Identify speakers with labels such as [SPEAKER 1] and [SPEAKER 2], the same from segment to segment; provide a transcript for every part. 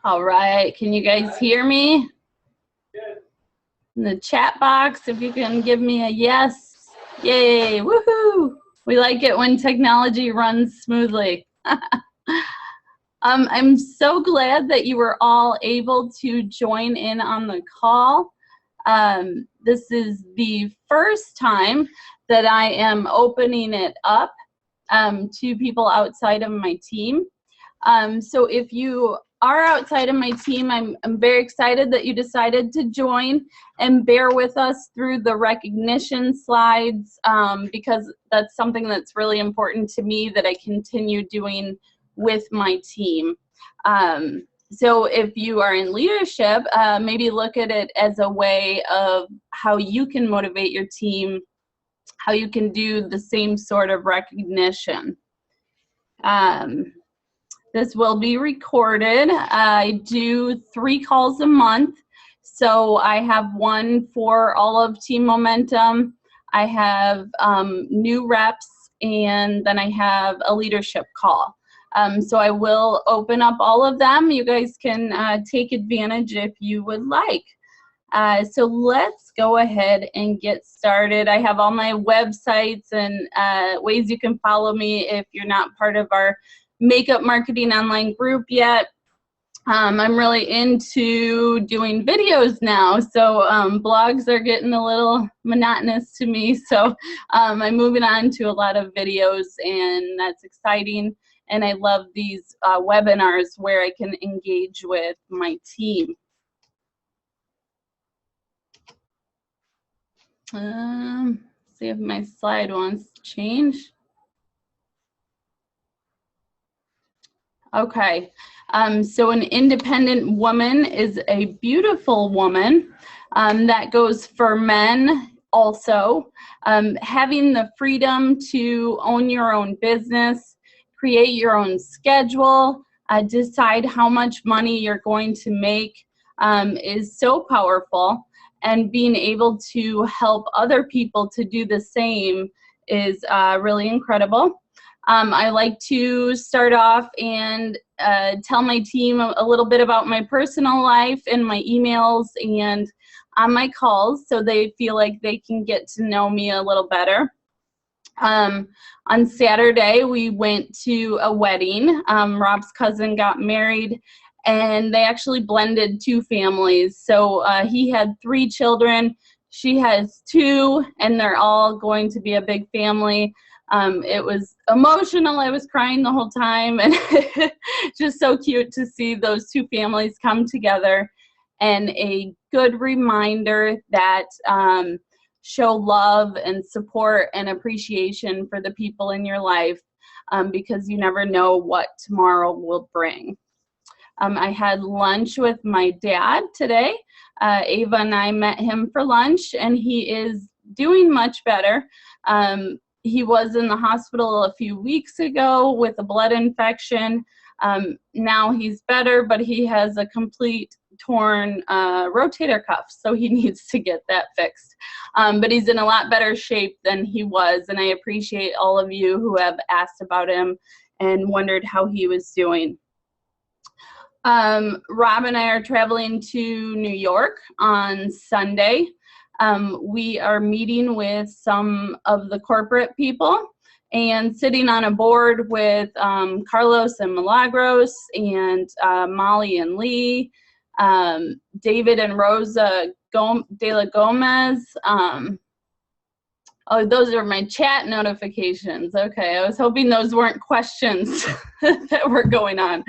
[SPEAKER 1] All right, can you guys hear me? In the chat box, if you can give me a yes. Yay, woohoo! We like it when technology runs smoothly. I'm so glad that you were all able to join in on the call. This is the first time that I am opening it up to people outside of my team. So if you are outside of my team, I'm very excited that you decided to join and bear with us through the recognition slides, because that's something that's really important to me that I continue doing with my team. So if you are in leadership, maybe look at it as a way of how you can motivate your team, how you can do the same sort of recognition. This will be recorded. I do 3 calls a month. So I have one for all of Team Momentum. I have new reps, and then I have a leadership call. So I will open up all of them. You guys can take advantage if you would like. So let's go ahead and get started. I have all my websites and ways you can follow me if you're not part of our Makeup Marketing Online group yet. I'm really into doing videos now, so blogs are getting a little monotonous to me, so I'm moving on to a lot of videos, and that's exciting. And I love these webinars where I can engage with my team. See if my slide wants to change. Okay, so an independent woman is a beautiful woman. That goes for men also. Having the freedom to own your own business, create your own schedule, decide how much money you're going to make is so powerful. And being able to help other people to do the same is really incredible. I like to start off and tell my team a little bit about my personal life and my emails and on my calls, so they feel like they can get to know me a little better. On Saturday, we went to a wedding. Rob's cousin got married, and they actually blended 2 families. So he had 3 children, she has 2, and they're all going to be a big family. It was emotional. I was crying the whole time, and just so cute to see those 2 families come together, and a good reminder that show love and support and appreciation for the people in your life, because you never know what tomorrow will bring. I had lunch with my dad today. Avon and I met him for lunch, and he is doing much better. He was in the hospital a few weeks ago with a blood infection. Now he's better, but he has a complete torn rotator cuff, so he needs to get that fixed. But he's in a lot better shape than he was, and I appreciate all of you who have asked about him and wondered how he was doing. Rob and I are traveling to New York on Sunday. We are meeting with some of the corporate people and sitting on a board with Carlos and Milagros and Molly and Lee, David and Rosa de la Gomez. Oh, those are my chat notifications. Okay, I was hoping those weren't questions that were going on.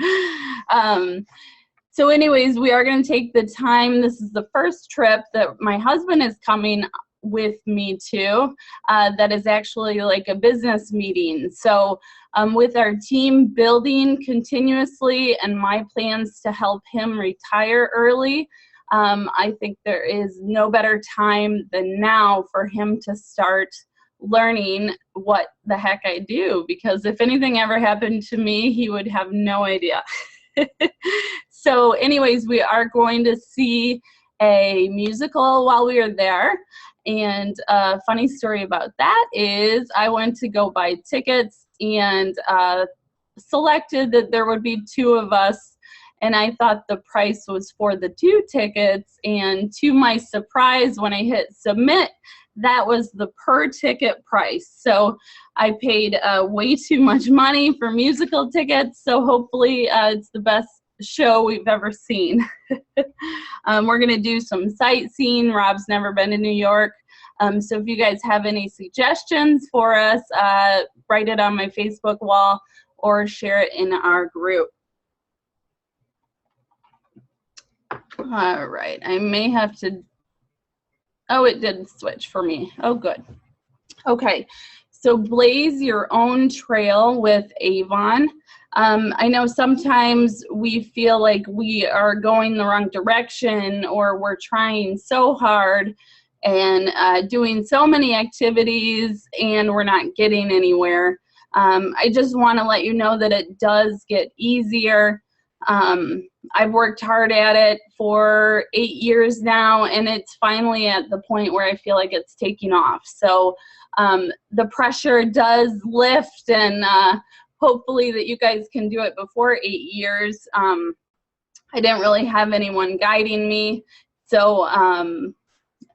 [SPEAKER 1] So anyways, we are going to take the time. This is the first trip that my husband is coming with me to, that is actually like a business meeting. So with our team building continuously and my plans to help him retire early, I think there is no better time than now for him to start learning what the heck I do, because if anything ever happened to me, he would have no idea. So anyways, we are going to see a musical while we are there. And a funny story about that is I went to go buy tickets and selected that there would be 2 of us, and I thought the price was for the 2 tickets, and to my surprise, when I hit submit, that was the per ticket price. So I paid way too much money for musical tickets, so hopefully it's the best show we've ever seen. We're going to do some sightseeing. Rob's never been to New York. So if you guys have any suggestions for us, write it on my Facebook wall or share it in our group. All right, I may have to, oh, it did switch for me. Oh, good. Okay, so blaze your own trail with Avon. I know sometimes we feel like we are going the wrong direction, or we're trying so hard and doing so many activities and we're not getting anywhere. I just want to let you know that it does get easier. I've worked hard at it for 8 years now, and it's finally at the point where I feel like it's taking off. So the pressure does lift, and hopefully that you guys can do it before 8 years. I didn't really have anyone guiding me, so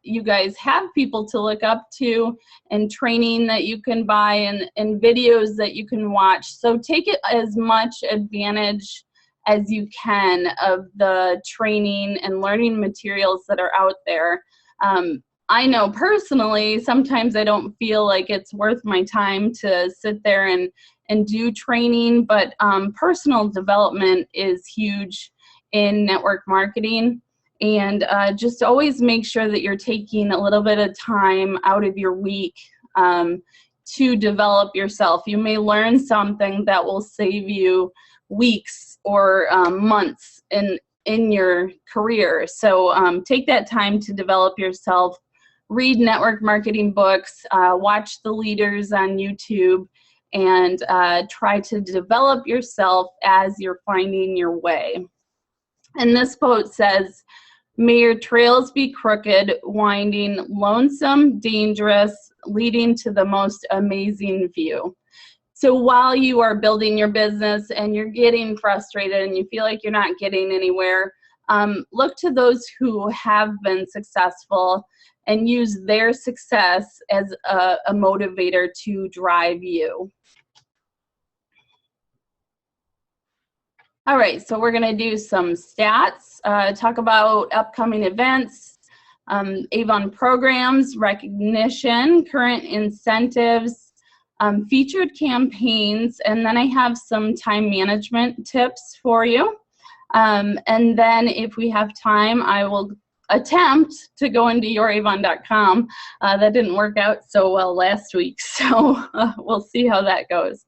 [SPEAKER 1] you guys have people to look up to, and training that you can buy, and videos that you can watch. So take it as much advantage as you can of the training and learning materials that are out there. I know personally, sometimes I don't feel like it's worth my time to sit there and do training, but personal development is huge in network marketing. And just always make sure that you're taking a little bit of time out of your week to develop yourself. You may learn something that will save you weeks or months in your career. So take that time to develop yourself. Read network marketing books, watch the leaders on YouTube, and try to develop yourself as you're finding your way. And this quote says, "May your trails be crooked, winding, lonesome, dangerous, leading to the most amazing view." So while you are building your business and you're getting frustrated and you feel like you're not getting anywhere, look to those who have been successful and use their success as a motivator to drive you. All right, so we're going to do some stats, talk about upcoming events, Avon programs, recognition, current incentives, featured campaigns, and then I have some time management tips for you. And then if we have time, I will attempt to go into youravon.com. That didn't work out so well last week, so we'll see how that goes.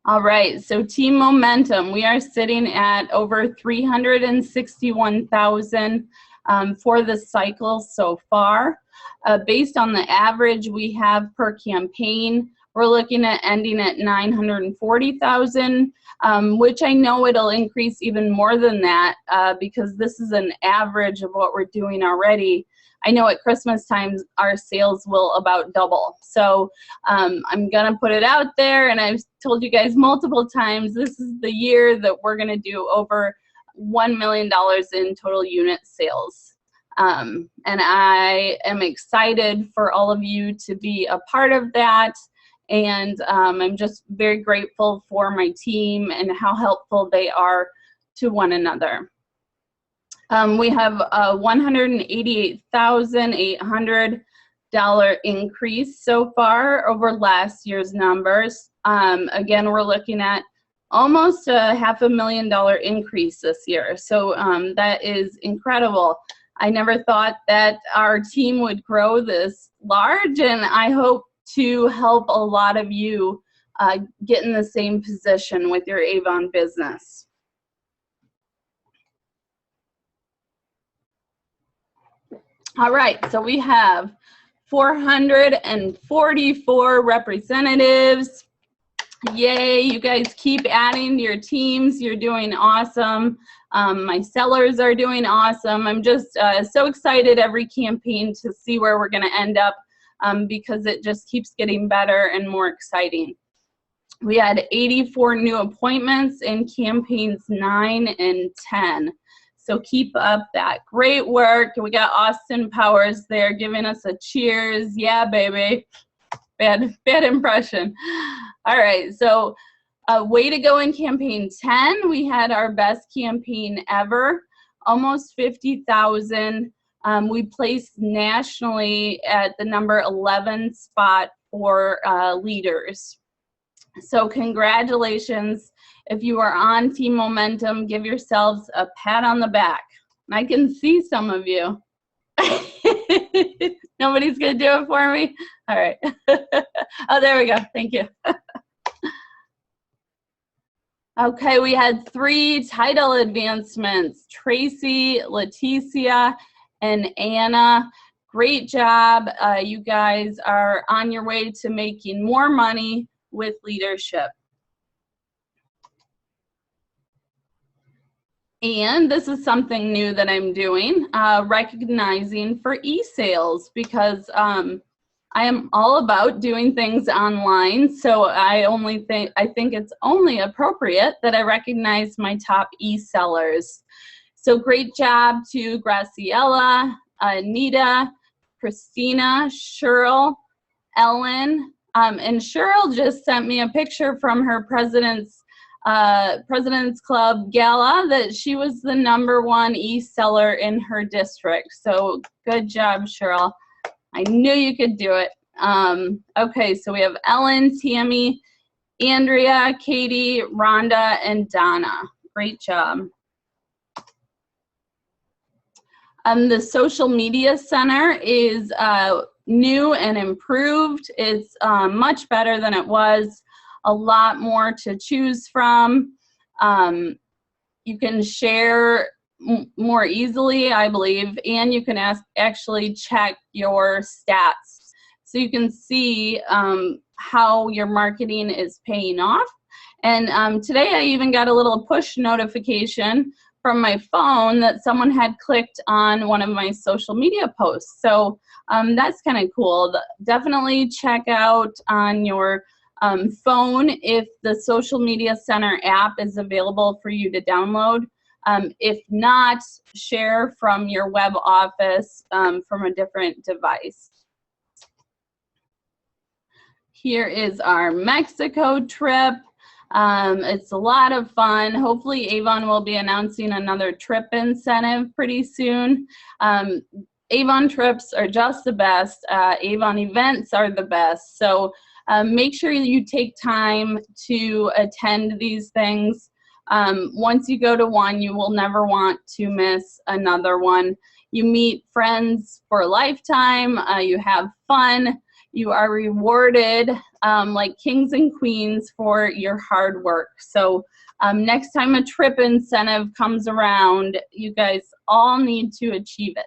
[SPEAKER 1] All right, so team momentum. We are sitting at over 361,000 for the cycle so far. Based on the average we have per campaign, we're looking at ending at 940,000, which I know it'll increase even more than that because this is an average of what we're doing already. I know at Christmas time our sales will about double. So I'm gonna put it out there, and I've told you guys multiple times, this is the year that we're gonna do over $1 million in total unit sales. And I am excited for all of you to be a part of that. And I'm just very grateful for my team and how helpful they are to one another. We have a $188,800 increase so far over last year's numbers. Again, we're looking at almost a $500,000 increase this year. So that is incredible. I never thought that our team would grow this large, and I hope to help a lot of you get in the same position with your Avon business. All right, so we have 444 representatives. Yay, you guys keep adding to your teams. You're doing awesome. My sellers are doing awesome. I'm just so excited every campaign to see where we're going to end up because it just keeps getting better and more exciting. We had 84 new appointments in campaigns 9 and 10. So keep up that great work. We got Austin Powers there giving us a cheers. Yeah, baby. Bad impression. All right, so way to go in campaign 10. We had our best campaign ever, almost 50,000. We placed nationally at the number 11 spot for leaders. So congratulations. If you are on Team Momentum, give yourselves a pat on the back. I can see some of you. Nobody's going to do it for me? All right. Oh, there we go. Thank you. Okay, we had 3 title advancements. Tracy, Leticia, and Anna. Great job. You guys are on your way to making more money with leadership. And this is something new that I'm doing, recognizing for e-sales, because I am all about doing things online. So I think it's only appropriate that I recognize my top e-sellers. So great job to Graciela, Anita, Christina, Cheryl, Ellen, and Cheryl just sent me a picture from her President's Club Gala that she was the #1 e-seller in her district. So good job, Cheryl. I knew you could do it. Okay, so we have Ellen, Tammy, Andrea, Katie, Rhonda, and Donna. Great job. The Social Media Center is new and improved. It's much better than it was. A lot more to choose from. You can share more easily, I believe, and you can actually check your stats. So you can see how your marketing is paying off. And today I even got a little push notification from my phone that someone had clicked on one of my social media posts. So that's kind of cool. Definitely check out on your phone if the Social Media Center app is available for you to download. If not, share from your web office from a different device. Here is our Mexico trip. It's a lot of fun. Hopefully Avon will be announcing another trip incentive pretty soon. Avon trips are just the best. Avon events are the best. So make sure you take time to attend these things. Once you go to one, you will never want to miss another one. You meet friends for a lifetime. You have fun. You are rewarded like kings and queens for your hard work. So next time a trip incentive comes around, you guys all need to achieve it.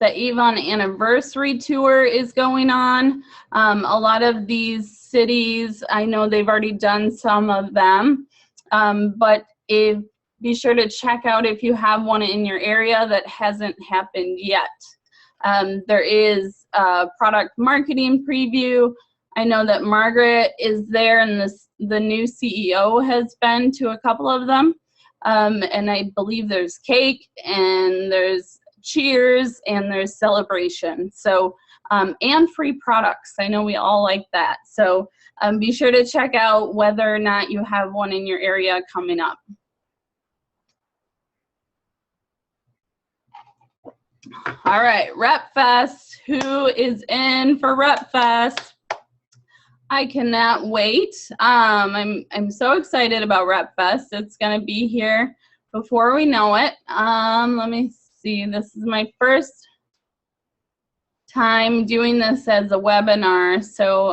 [SPEAKER 1] The Avon Anniversary Tour is going on. A lot of these cities, I know they've already done some of them, but be sure to check out if you have one in your area that hasn't happened yet. There is a product marketing preview. I know that Margaret is there, and the new CEO has been to a couple of them. And I believe there's cake, and there's cheers, and there's celebration. So, and free products. I know we all like that. So be sure to check out whether or not you have one in your area coming up. All right, Rep Fest. Who is in for Rep Fest? I cannot wait. I'm so excited about Rep Fest. It's gonna be here before we know it. Let me see. This is my first time doing this as a webinar, so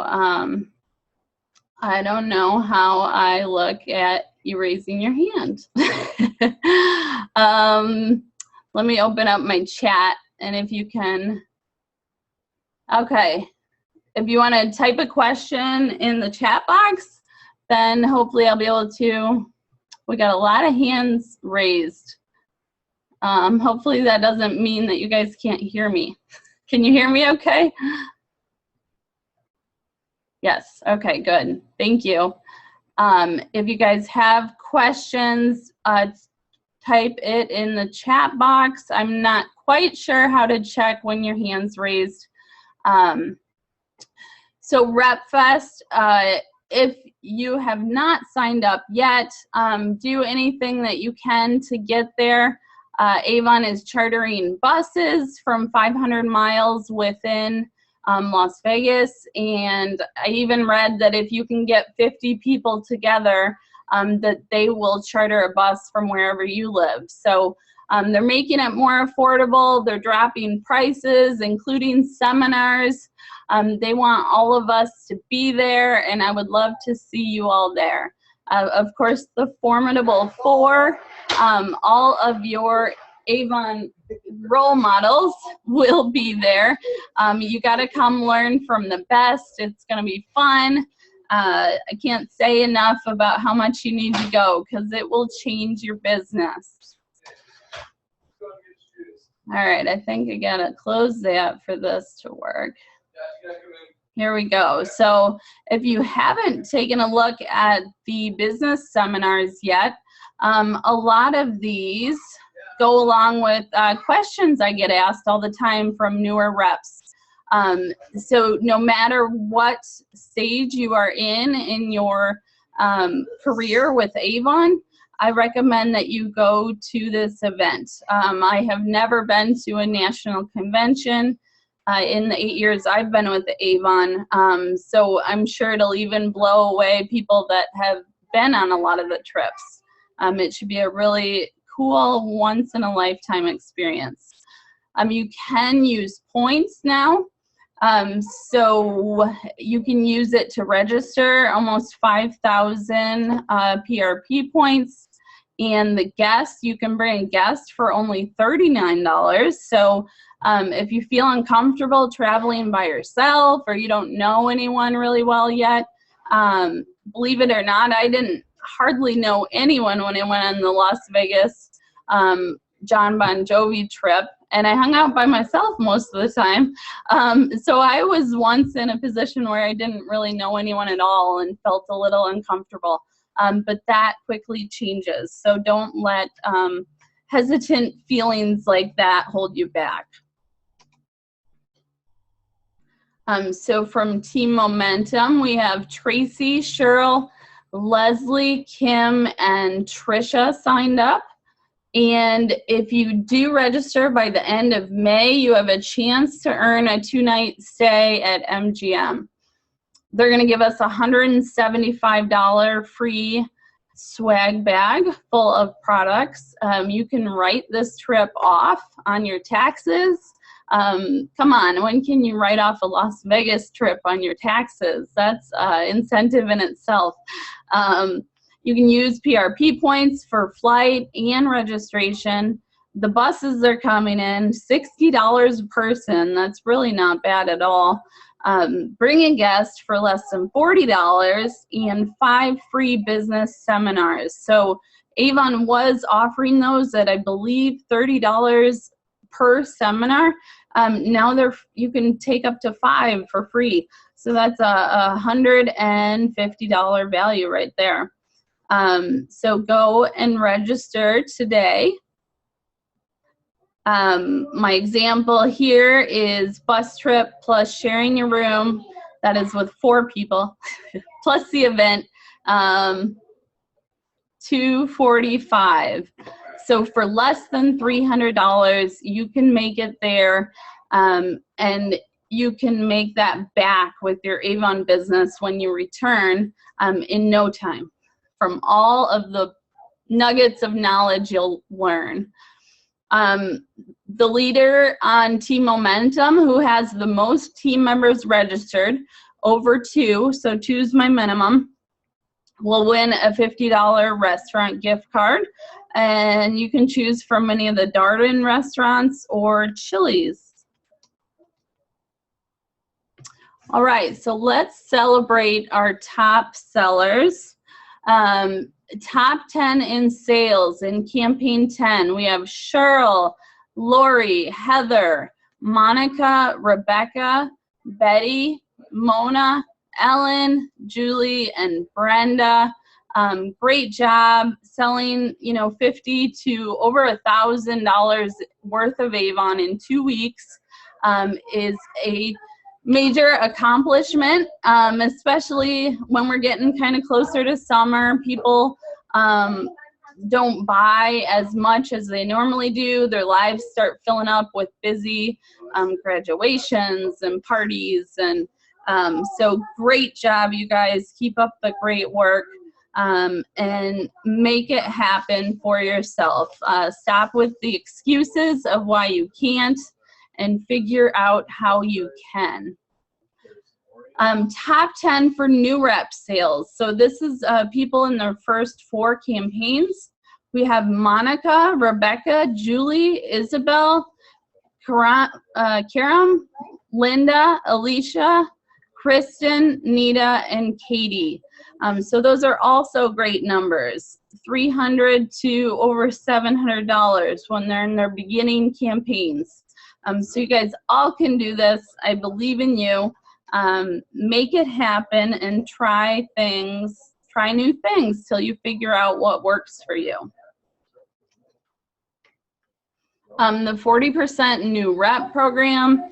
[SPEAKER 1] I don't know how I look at you raising your hand. Let me open up my chat, and if you can, okay. If you want to type a question in the chat box, then hopefully I'll be able to. We got a lot of hands raised. Hopefully that doesn't mean that you guys can't hear me. Can you hear me okay? Yes, okay, good. Thank you. If you guys have questions, type it in the chat box. I'm not quite sure how to check when your hand's raised. So RepFest, if you have not signed up yet, do anything that you can to get there. Avon is chartering buses from 500 miles within Las Vegas, and I even read that if you can get 50 people together, that they will charter a bus from wherever you live. So they're making it more affordable. They're dropping prices, including seminars. They want all of us to be there, and I would love to see you all there. Of course, the Formidable Four, all of your Avon role models will be there. You got to come learn from the best. It's going to be fun. I can't say enough about how much you need to go because it will change your business. All right, I think I got to close that for this to work. Here we go. So if you haven't taken a look at the business seminars yet, a lot of these go along with questions I get asked all the time from newer reps. So no matter what stage you are in your career with Avon, I recommend that you go to this event. I have never been to a national convention in the 8 years I've been with Avon, so I'm sure it'll even blow away people that have been on a lot of the trips. It should be a really cool, once-in-a-lifetime experience. You can use points now. So you can use it to register almost 5,000 PRP points. And the guests, you can bring a guest for only $39. So if you feel uncomfortable traveling by yourself or you don't know anyone really well yet, believe it or not, I didn't hardly know anyone when I went on the Las Vegas John Bon Jovi trip, and I hung out by myself most of the time. So I was once in a position where I didn't really know anyone at all and felt a little uncomfortable. But that quickly changes. So don't let hesitant feelings like that hold you back. So from Team Momentum, we have Tracy, Cheryl, Leslie, Kim, and Trisha signed up. And if you do register by the end of May, you have a chance to earn a 2-night stay at MGM. They're going to give us a $175 free swag bag full of products. You can write this trip off on your taxes. Come on, when can you write off a Las Vegas trip on your taxes? That's incentive in itself. You can use PRP points for flight and registration. The buses are coming in, $60 a person. That's really not bad at all. Bring a guest for less than $40 and 5 free business seminars. So Avon was offering those at, I believe, $30 per seminar. Now you can take up to 5 for free. So that's a $150 value right there. So go and register today. My example here is bus trip plus sharing your room. That is with 4 people, plus the event, $245. So for less than $300, you can make it there, and you can make that back with your Avon business when you return in no time from all of the nuggets of knowledge you'll learn. The leader on Team Momentum, who has the most team members registered, over 2, so 2 is my minimum, will win a $50 restaurant gift card. And you can choose from any of the Darden restaurants or Chili's. All right, so let's celebrate our top sellers. Top 10 in sales in campaign 10, we have Cheryl, Lori, Heather, Monica, Rebecca, Betty, Mona, Ellen, Julie, and Brenda. Great job selling, you know, $50 to over $1,000 worth of Avon in 2 weeks. Is a major accomplishment, especially when we're getting kind of closer to summer. People don't buy as much as they normally do. Their lives start filling up with busy graduations and parties. And so great job, you guys. Keep up the great work. And make it happen for yourself. Stop with the excuses of why you can't and figure out how you can. Top 10 for new rep sales. So this is people in their first 4 campaigns. We have Monica, Rebecca, Julie, Isabel, Karam, Linda, Alicia, Kristen, Nita, and Katie. So those are also great numbers, $300 to over $700 when they're in their beginning campaigns. So you guys all can do this. I believe in you. Make it happen and try new things till you figure out what works for you. The 40% new rep program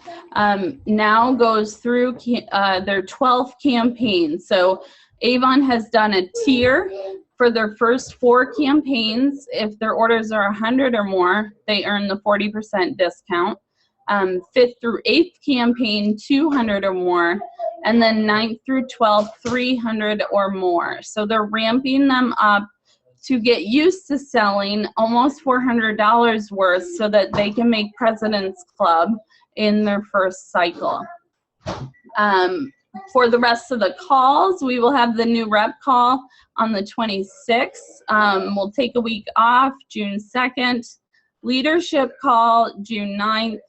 [SPEAKER 1] now goes through their 12th campaign. So Avon has done a tier for their first 4 campaigns. If their orders are 100 or more, they earn the 40% discount. 5th through 8th campaign, 200 or more, and then 9th through 12th, 300 or more. So they're ramping them up to get used to selling almost $400 worth so that they can make President's Club in their first cycle. For the rest of the calls, we will have the new rep call on the 26th. We'll take a week off, June 2nd. Leadership call, June 9th.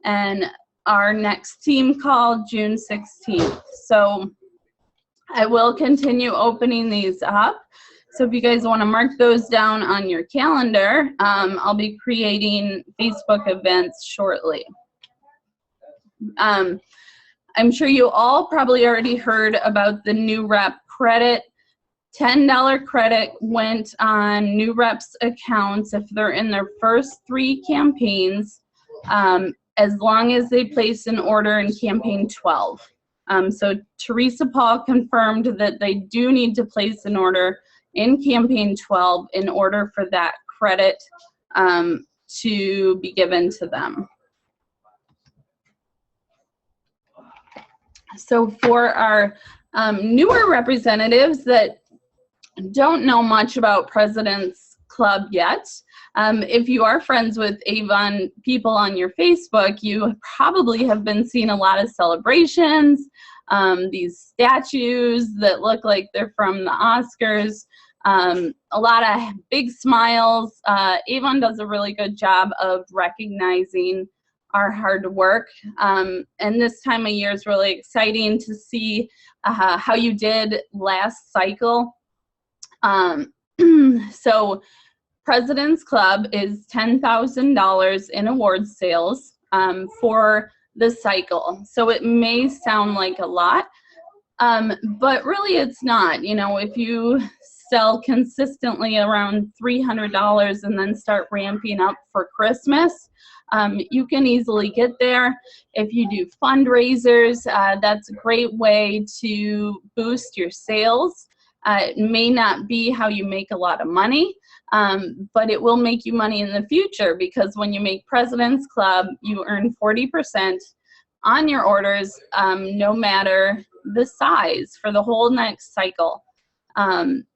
[SPEAKER 1] And our next team call, June 16th. So I will continue opening these up. So if you guys want to mark those down on your calendar, I'll be creating Facebook events shortly. I'm sure you all probably already heard about the new rep credit. $10 credit went on new reps accounts if they're in their first 3 campaigns, as long as they place an order in campaign 12. So Teresa Paul confirmed that they do need to place an order in campaign 12 in order for that credit to be given to them. So for our newer representatives that don't know much about President's Club yet, if you are friends with Avon people on your Facebook, you probably have been seeing a lot of celebrations, these statues that look like they're from the Oscars, a lot of big smiles. Avon does a really good job of recognizing our hard work, and this time of year is really exciting to see how you did last cycle. So President's Club is $10,000 in award sales for the cycle. So it may sound like a lot, but really it's not. You know, if you sell consistently around $300 and then start ramping up for Christmas, you can easily get there. If you do fundraisers, that's a great way to boost your sales. It may not be how you make a lot of money, but it will make you money in the future, because when you make President's Club, you earn 40% on your orders, no matter the size, for the whole next cycle,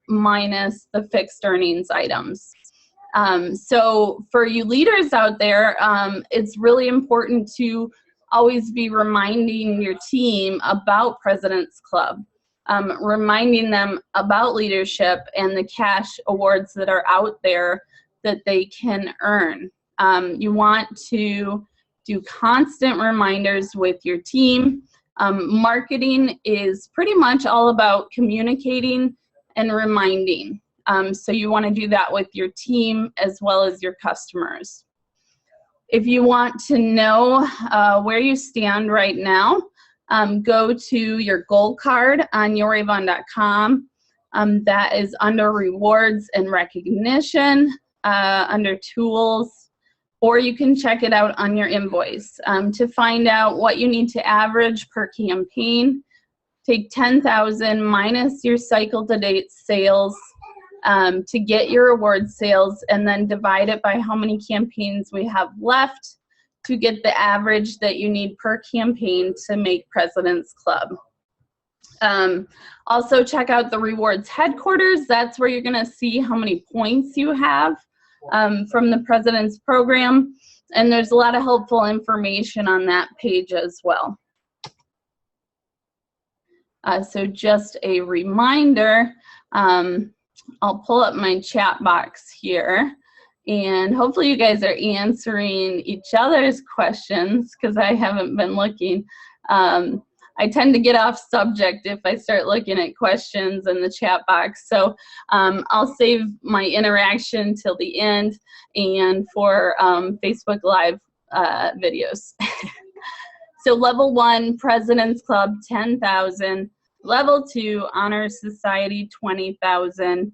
[SPEAKER 1] minus the fixed earnings items. So for you leaders out there, it's really important to always be reminding your team about President's Club, reminding them about leadership and the cash awards that are out there that they can earn. You want to do constant reminders with your team. Marketing is pretty much all about communicating and reminding. So you want to do that with your team as well as your customers. If you want to know where you stand right now, go to your gold card on youravon.com. That is under rewards and recognition, under tools, or you can check it out on your invoice. To find out what you need to average per campaign, take 10,000 minus your cycle to date sales to get your reward sales, and then divide it by how many campaigns we have left to get the average that you need per campaign to make President's Club. Also check out the rewards headquarters. That's where you're going to see how many points you have from the President's program, and there's a lot of helpful information on that page as well. So just a reminder, I'll pull up my chat box here, and hopefully you guys are answering each other's questions because I haven't been looking. I tend to get off subject if I start looking at questions in the chat box. So I'll save my interaction till the end and for Facebook Live videos. So level 1, President's Club, 10,000. Level 2, Honor Society, 20,000.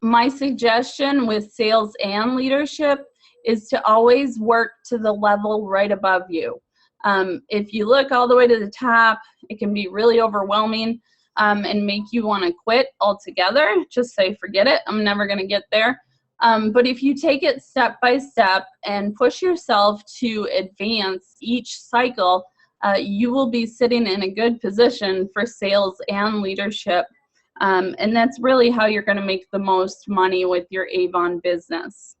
[SPEAKER 1] My suggestion with sales and leadership is to always work to the level right above you. If you look all the way to the top, it can be really overwhelming and make you want to quit altogether. Just say, forget it, I'm never going to get there. But if you take it step by step and push yourself to advance each cycle, you will be sitting in a good position for sales and leadership. And that's really how you're going to make the most money with your Avon business.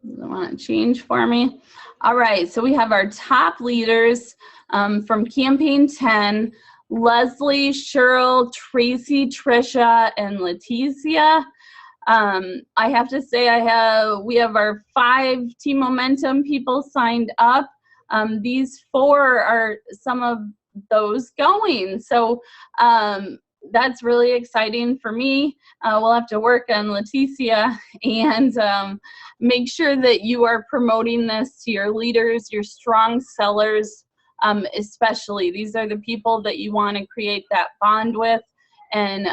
[SPEAKER 1] Doesn't want to change for me. All right, so we have our top leaders from Campaign 10, Leslie, Cheryl, Tracy, Trisha, and Leticia. I have to say we have our 5 Team Momentum people signed up. These 4 are some of those going. So that's really exciting for me. We'll have to work on Leticia and make sure that you are promoting this to your leaders, your strong sellers, especially. These are the people that you want to create that bond with and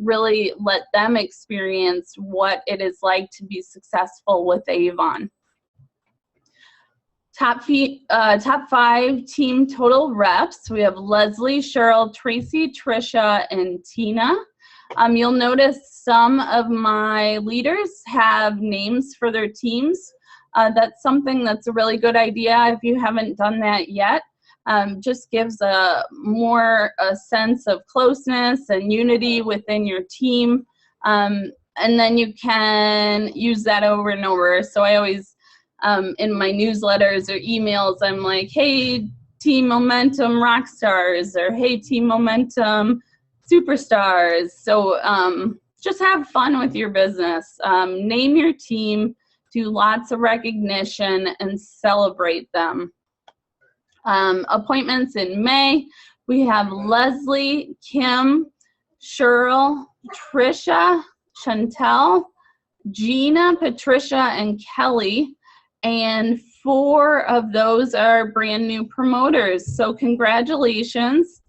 [SPEAKER 1] really let them experience what it is like to be successful with Avon. Top 5 team total reps. We have Leslie, Cheryl, Tracy, Trisha, and Tina. You'll notice some of my leaders have names for their teams. That's something that's a really good idea if you haven't done that yet. Just gives a sense of closeness and unity within your team. And then you can use that over and over. So I always, in my newsletters or emails, I'm like, hey, Team Momentum rock stars, or hey, Team Momentum superstars. So just have fun with your business. Name your team, do lots of recognition, and celebrate them. Appointments in May, we have Leslie, Kim, Cheryl, Trisha, Chantel, Gina, Patricia, and Kelly. And 4 of those are brand new promoters. So congratulations.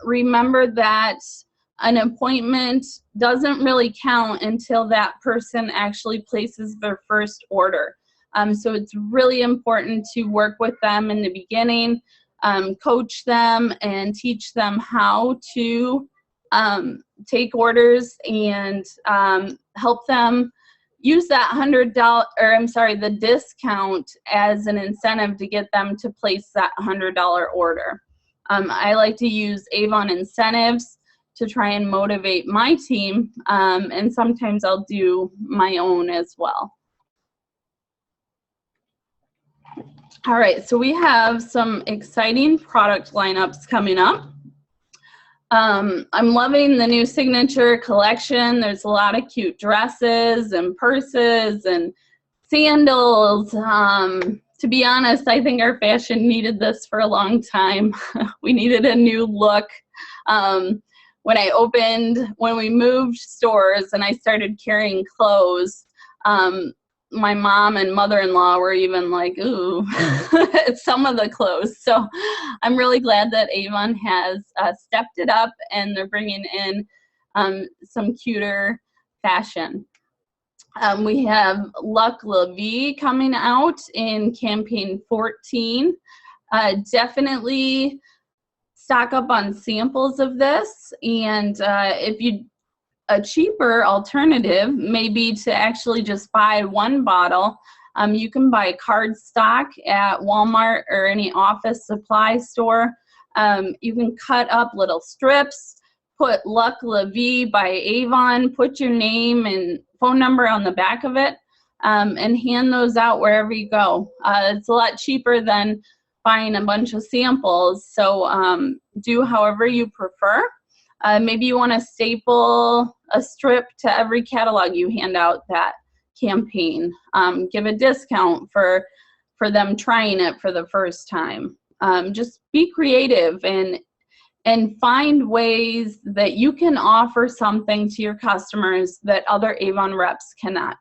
[SPEAKER 1] Remember that an appointment doesn't really count until that person actually places their first order. So it's really important to work with them in the beginning, coach them and teach them how to take orders and help them use that the discount as an incentive to get them to place that $100 order. I like to use Avon incentives to try and motivate my team, and sometimes I'll do my own as well. All right, so we have some exciting product lineups coming up. I'm loving the new signature collection. There's a lot of cute dresses and purses and sandals. To be honest, I think our fashion needed this for a long time. We needed a new look. When we moved stores and I started carrying clothes, my mom and mother-in-law were even like, ooh, some of the clothes. So I'm really glad that Avon has stepped it up, and they're bringing in some cuter fashion. We have Luc La Vie coming out in campaign 14. Definitely stock up on samples of this, and if you a cheaper alternative may be to actually just buy one bottle. You can buy cardstock at Walmart or any office supply store. You can cut up little strips, put Luc La Vie by Avon, put your name and phone number on the back of it, and hand those out wherever you go. It's a lot cheaper than buying a bunch of samples, so do however you prefer. Maybe you want to staple a strip to every catalog you hand out that campaign. Give a discount for them trying it for the first time. Just be creative and find ways that you can offer something to your customers that other Avon reps cannot.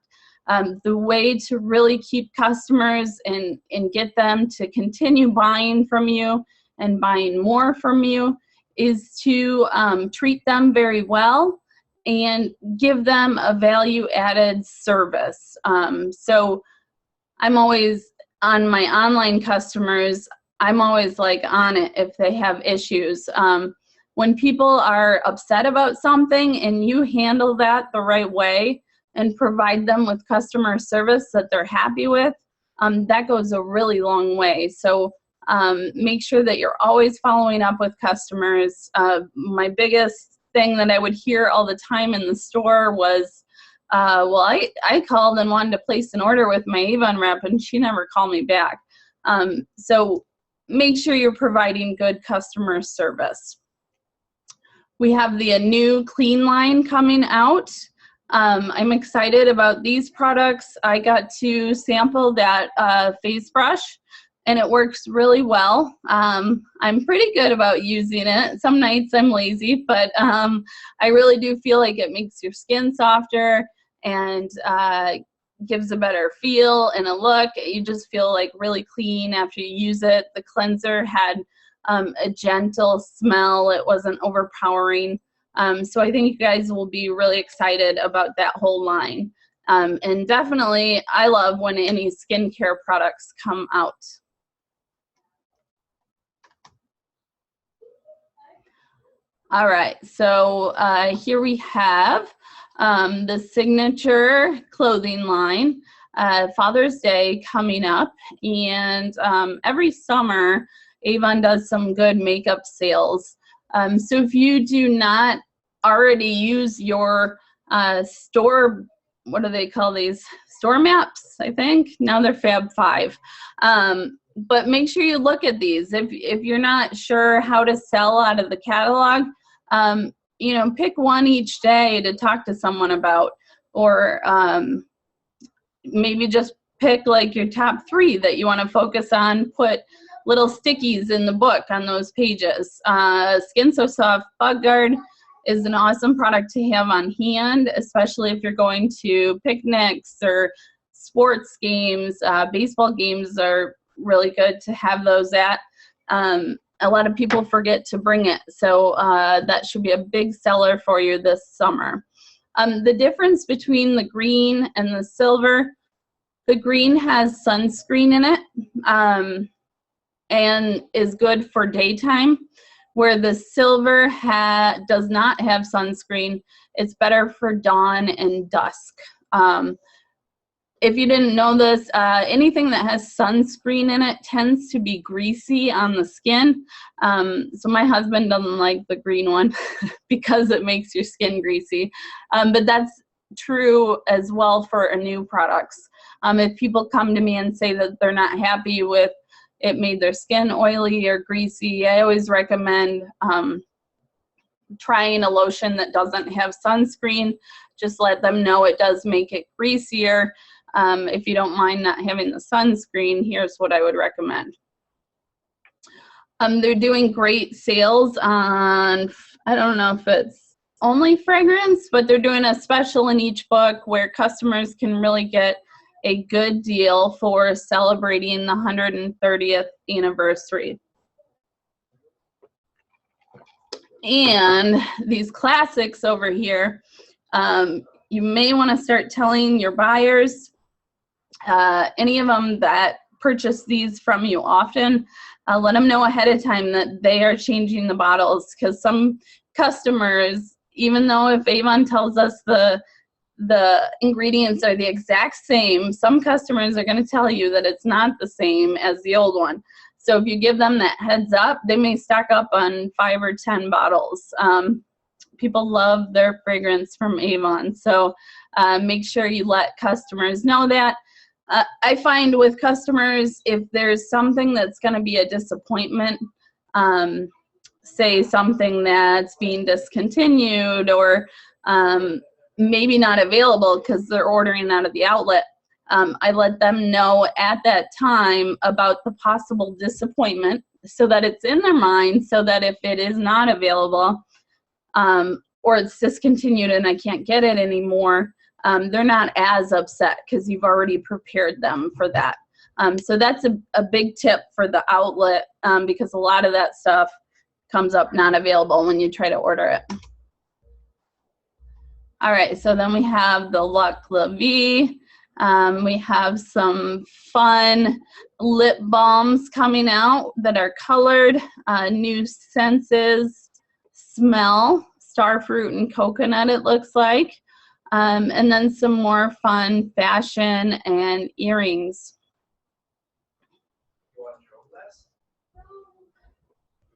[SPEAKER 1] The way to really keep customers and get them to continue buying from you and buying more from you is to treat them very well and give them a value-added service. So I'm always, on my online customers, I'm always like on it if they have issues. When people are upset about something and you handle that the right way and provide them with customer service that they're happy with, that goes a really long way. So make sure that you're always following up with customers. My biggest thing that I would hear all the time in the store was, well, I called and wanted to place an order with my Avon rep and she never called me back. So make sure you're providing good customer service. We have the new clean line coming out. I'm excited about these products. I got to sample that face brush, and it works really well. I'm pretty good about using it. Some nights I'm lazy, but I really do feel like it makes your skin softer and gives a better feel and a look. You just feel like really clean after you use it. The cleanser had a gentle smell. It wasn't overpowering. So I think you guys will be really excited about that whole line. And definitely, I love when any skincare products come out. All right, so here we have the signature clothing line, Father's Day coming up, and every summer Avon does some good makeup sales. So if you do not already use your store, what do they call these? Store maps, I think. Now they're Fab 5. But make sure you look at these. If you're not sure how to sell out of the catalog, you know, pick one each day to talk to someone about, or maybe just pick like your top 3 that you want to focus on. Put little stickies in the book on those pages. Skin So Soft Bug Guard is an awesome product to have on hand, especially if you're going to picnics or sports games. Baseball games are really good to have those at. A lot of people forget to bring it, so that should be a big seller for you this summer. The difference between the green and the silver, the green has sunscreen in it and is good for daytime, where the silver does not have sunscreen. It's better for dawn and dusk. If you didn't know this, anything that has sunscreen in it tends to be greasy on the skin. So my husband doesn't like the green one because it makes your skin greasy. But that's true as well for new products. If people come to me and say that they're not happy with it, made their skin oily or greasy, I always recommend trying a lotion that doesn't have sunscreen. Just let them know it does make it greasier. If you don't mind not having the sunscreen, here's what I would recommend. They're doing great sales on, I don't know if it's only fragrance, but they're doing a special in each book where customers can really get a good deal for celebrating the 130th anniversary. And these classics over here, you may want to start telling your buyers, any of them that purchase these from you often, let them know ahead of time that they are changing the bottles, because some customers, even though if Avon tells us the ingredients are the exact same, some customers are going to tell you that it's not the same as the old one. So if you give them that heads up, they may stock up on 5 or 10 bottles. People love their fragrance from Avon, so make sure you let customers know that. I find with customers, if there's something that's going to be a disappointment, say something that's being discontinued or maybe not available because they're ordering out of the outlet, I let them know at that time about the possible disappointment so that it's in their mind, so that if it is not available or it's discontinued and I can't get it anymore, they're not as upset because you've already prepared them for that. So that's a big tip for the outlet, because a lot of that stuff comes up not available when you try to order it. All right, so then we have the Luck La Vie. We have some fun lip balms coming out that are colored, new senses, smell, starfruit and coconut it looks like, and then some more fun fashion and earrings.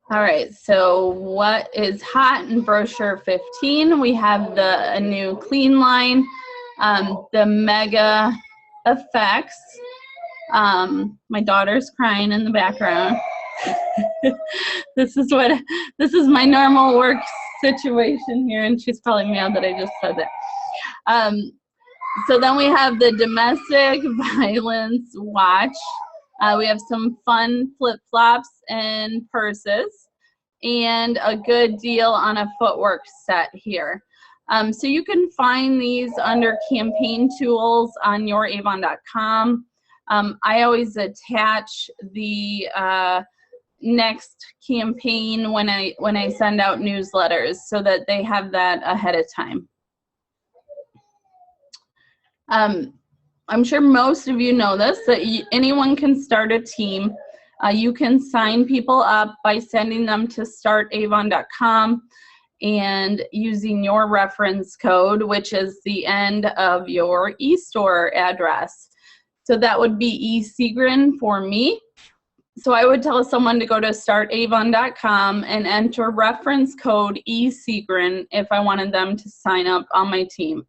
[SPEAKER 1] All right, so what is hot in brochure 15? We have a new clean line, the Mega Effects. My daughter's crying in the background. This is my normal work situation here, and she's probably mad that I just said that. So then we have the Domestic Violence Watch. We have some fun flip-flops and purses, and a good deal on a footwork set here. So you can find these under campaign tools on youravon.com. I always attach the next campaign when I send out newsletters so that they have that ahead of time. I'm sure most of you know this, that anyone can start a team. You can sign people up by sending them to startavon.com and using your reference code, which is the end of your eStore address. So that would be Seagren for me. So I would tell someone to go to startavon.com and enter reference code Seagren if I wanted them to sign up on my team.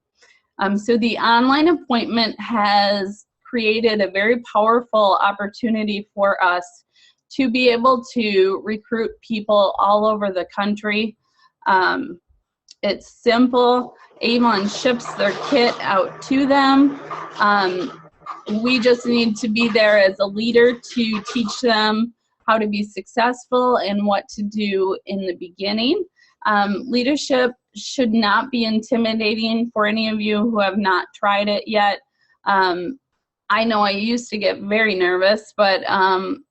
[SPEAKER 1] So the online appointment has created a very powerful opportunity for us to be able to recruit people all over the country. It's simple. Avon ships their kit out to them. We just need to be there as a leader to teach them how to be successful and what to do in the beginning. Leadership should not be intimidating for any of you who have not tried it yet. I know I used to get very nervous, but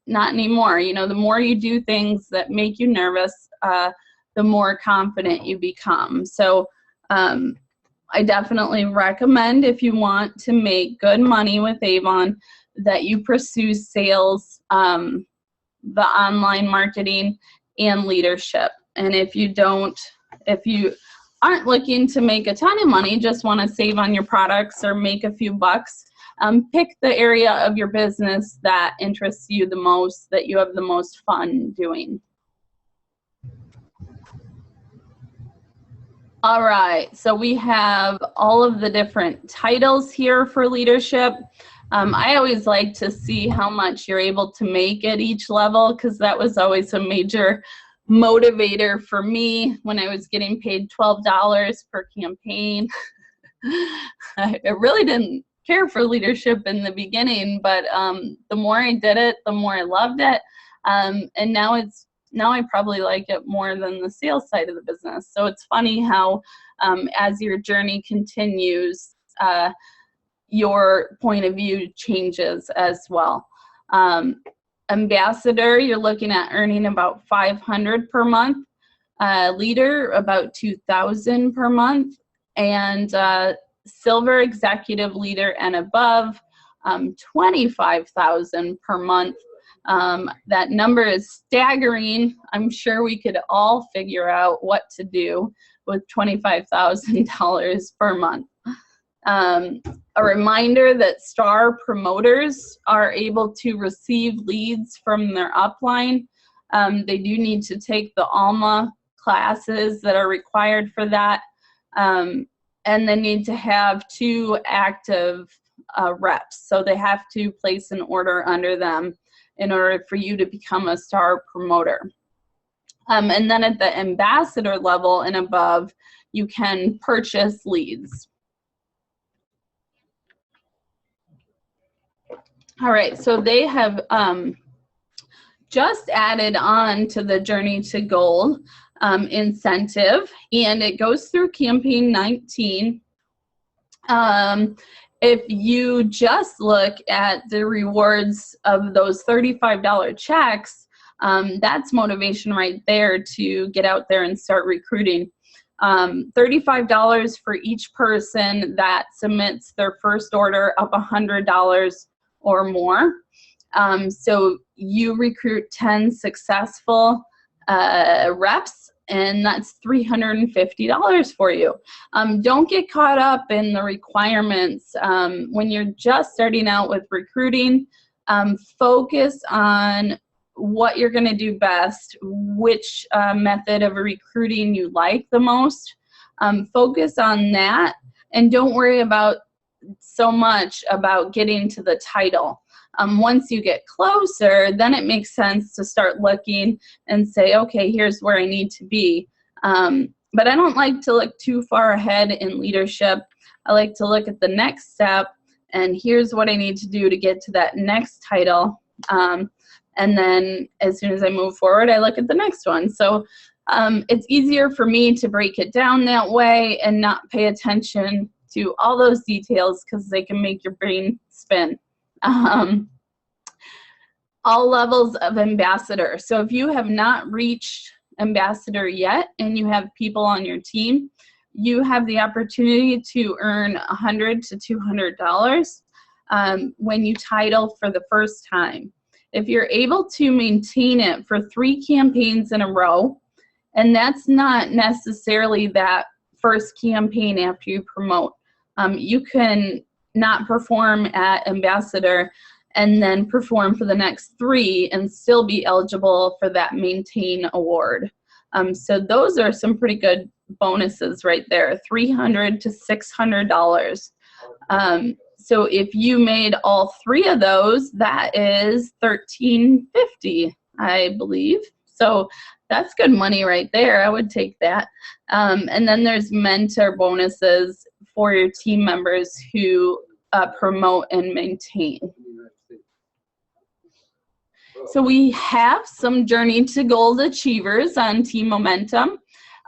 [SPEAKER 1] not anymore. You know, the more you do things that make you nervous, the more confident you become. So I definitely recommend, if you want to make good money with Avon, that you pursue sales, the online marketing, and leadership. And if you aren't looking to make a ton of money, just want to save on your products or make a few bucks, pick the area of your business that interests you the most, that you have the most fun doing. All right, so we have all of the different titles here for leadership. I always like to see how much you're able to make at each level, because that was always a major motivator for me when I was getting paid $12 per campaign. I really didn't care for leadership in the beginning, but the more I did it, the more I loved it. And now I probably like it more than the sales side of the business. So it's funny how as your journey continues, your point of view changes as well. Ambassador, you're looking at earning about $500 per month. Leader, about $2,000 per month. And silver executive leader and above, $25,000 per month. That number is staggering. I'm sure we could all figure out what to do with $25,000 per month. A reminder that star promoters are able to receive leads from their upline. They do need to take the ALMA classes that are required for that, and they need to have 2 active reps. So they have to place an order under them in order for you to become a star promoter. And then at the ambassador level and above, you can purchase leads. All right, so they have just added on to the Journey to Gold incentive, and it goes through campaign 19. If you just look at the rewards of those $35 checks, that's motivation right there to get out there and start recruiting. $35 for each person that submits their first order up $100 or more. So you recruit 10 successful reps, and that's $350 for you. Don't get caught up in the requirements. When you're just starting out with recruiting, focus on what you're going to do best, which method of recruiting you like the most. Focus on that, and don't worry about so much about getting to the title. Once you get closer, then it makes sense to start looking and say, okay, here's where I need to be. But I don't like to look too far ahead in leadership. I like to look at the next step, and here's what I need to do to get to that next title. And then as soon as I move forward, I look at the next one. So it's easier for me to break it down that way and not pay attention to all those details because they can make your brain spin. All levels of ambassador. So if you have not reached ambassador yet and you have people on your team, you have the opportunity to earn $100 to $200 when you title for the first time. If you're able to maintain it for 3 campaigns in a row, and that's not necessarily that first campaign after you promote. You can not perform at ambassador and then perform for the next 3 and still be eligible for that maintain award. So those are some pretty good bonuses right there, $300 to $600. So if you made all 3 of those, that is $1,350, I believe. So that's good money right there. I would take that. And then there's mentor bonuses for your team members who promote and maintain. So we have some Journey to Gold achievers on Team Momentum.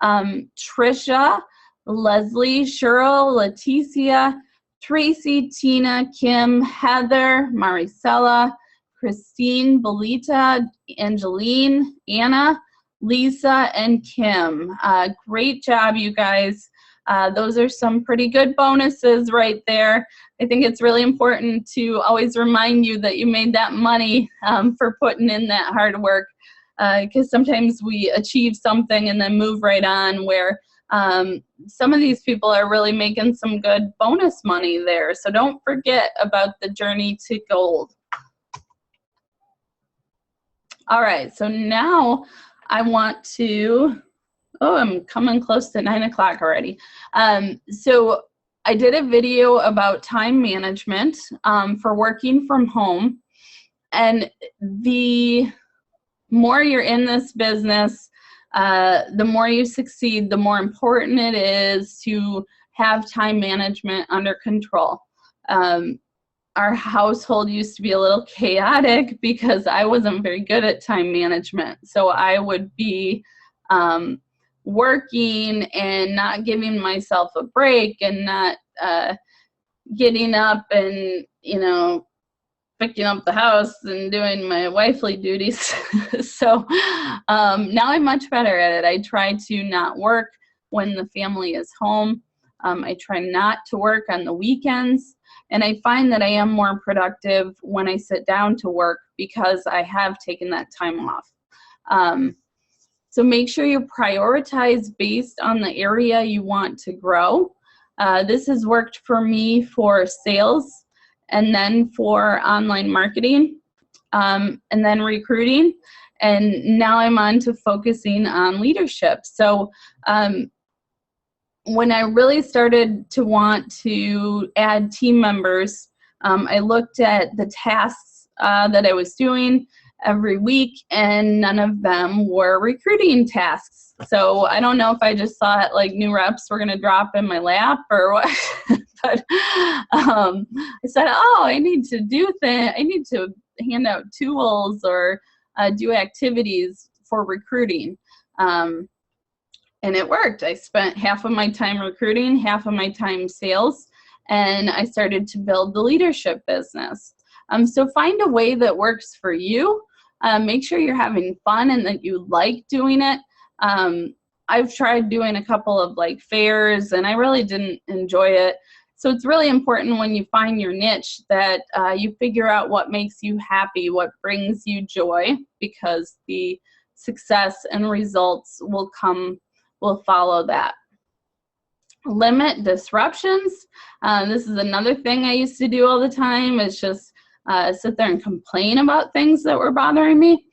[SPEAKER 1] Trisha, Leslie, Cheryl, Leticia, Tracy, Tina, Kim, Heather, Maricela, Christine, Belita, Angeline, Anna, Lisa, and Kim. Great job, you guys. Those are some pretty good bonuses right there. I think it's really important to always remind you that you made that money for putting in that hard work, because sometimes we achieve something and then move right on, where some of these people are really making some good bonus money there. So don't forget about the Journey to Gold. All right, so now I want to, oh, I'm coming close to 9 o'clock already. So I did a video about time management for working from home. And the more you're in this business, the more you succeed, the more important it is to have time management under control. Our household used to be a little chaotic because I wasn't very good at time management. So I would be working and not giving myself a break and not getting up and, picking up the house and doing my wifely duties. So now I'm much better at it. I try to not work when the family is home. I try not to work on the weekends. And I find that I am more productive when I sit down to work because I have taken that time off. So make sure you prioritize based on the area you want to grow. This has worked for me for sales, and then for online marketing, and then recruiting. And now I'm on to focusing on leadership. So when I really started to want to add team members, I looked at the tasks that I was doing every week, and none of them were recruiting tasks. So I don't know if I just thought like new reps were going to drop in my lap or what. But I said, oh, I need to do things. I need to hand out tools or do activities for recruiting. And it worked. I spent half of my time recruiting, half of my time sales, and I started to build the leadership business. So find a way that works for you. Make sure you're having fun and that you like doing it. I've tried doing a couple of like fairs, and I really didn't enjoy it. So it's really important when you find your niche that you figure out what makes you happy, what brings you joy, because the success and results will follow that. Limit disruptions. This is another thing I used to do all the time, is just sit there and complain about things that were bothering me.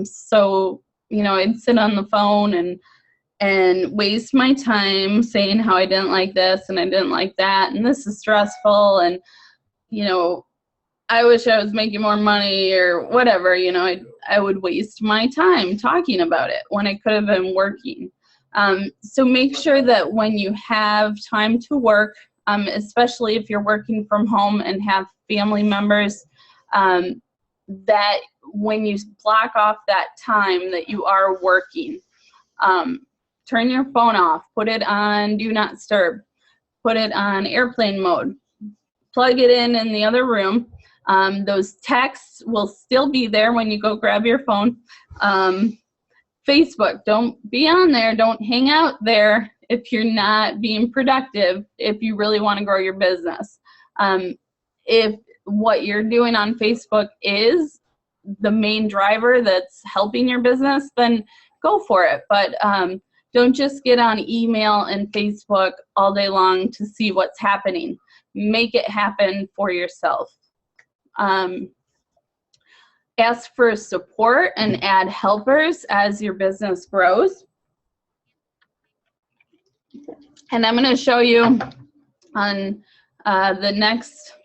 [SPEAKER 1] So, I'd sit on the phone and waste my time saying how I didn't like this and I didn't like that, and this is stressful, and I wish I was making more money or whatever. I would waste my time talking about it when I could have been working. So make sure that when you have time to work, especially if you're working from home and have family members, that when you block off that time that you are working, turn your phone off, put it on Do Not Disturb, put it on airplane mode, plug it in the other room. Those texts will still be there when you go grab your phone. Facebook, don't be on there, don't hang out there if you're not being productive, if you really want to grow your business. If what you're doing on Facebook is the main driver that's helping your business, then go for it. But don't just get on email and Facebook all day long to see what's happening. Make it happen for yourself. Ask for support and add helpers as your business grows. And I'm going to show you on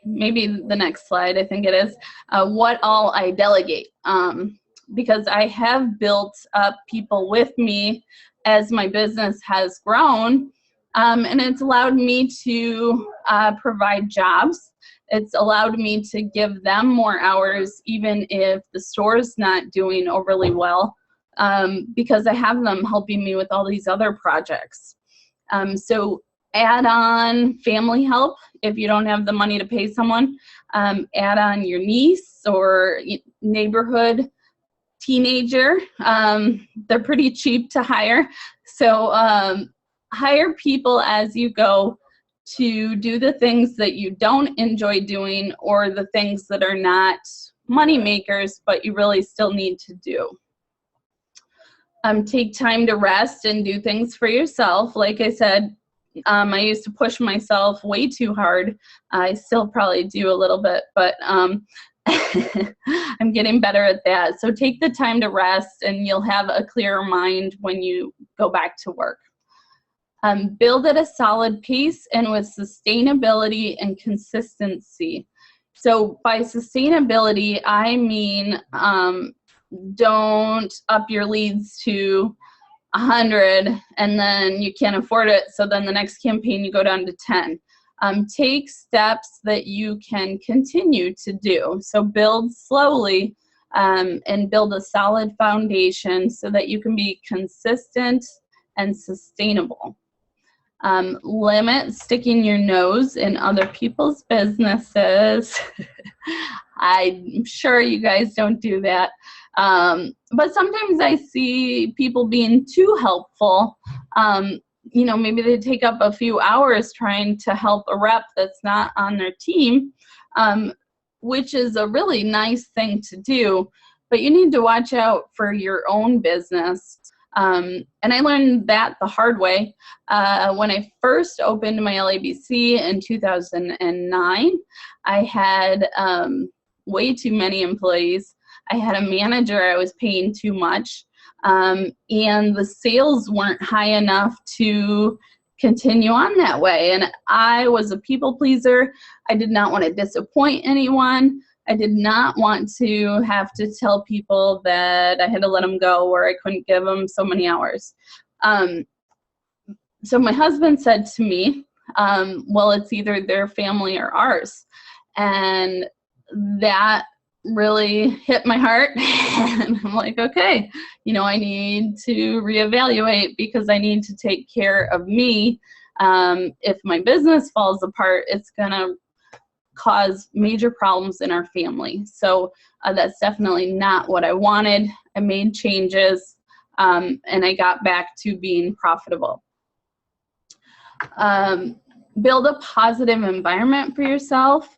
[SPEAKER 1] maybe the next slide, I think it is, what all I delegate. Because I have built up people with me as my business has grown, and it's allowed me to provide jobs. It's allowed me to give them more hours even if the store's not doing overly well, because I have them helping me with all these other projects. So add on family help if you don't have the money to pay someone. Add on your niece or neighborhood teenager. They're pretty cheap to hire. So hire people as you go to do the things that you don't enjoy doing, or the things that are not money makers but you really still need to do. Take time to rest and do things for yourself. Like I said, I used to push myself way too hard. I still probably do a little bit, but I'm getting better at that. So take the time to rest and you'll have a clearer mind when you go back to work. Build at a solid pace and with sustainability and consistency. So by sustainability, I mean don't up your leads to 100 and then you can't afford it, so then the next campaign you go down to 10. Take steps that you can continue to do. So build slowly and build a solid foundation so that you can be consistent and sustainable. Limit sticking your nose in other people's businesses. I'm sure you guys don't do that. But sometimes I see people being too helpful. You know, maybe they take up a few hours trying to help a rep that's not on their team, which is a really nice thing to do. But you need to watch out for your own business. And I learned that the hard way. When I first opened my LABC in 2009, I had way too many employees. I had a manager I was paying too much, and the sales weren't high enough to continue on that way. And I was a people pleaser. I did not want to disappoint anyone. I did not want to have to tell people that I had to let them go or I couldn't give them so many hours. So my husband said to me, well, it's either their family or ours. And that really hit my heart. And I'm like, okay, you know, I need to reevaluate because I need to take care of me. If my business falls apart, it's going to cause major problems in our family. So that's definitely not what I wanted. I made changes, and I got back to being profitable. Build a positive environment for yourself.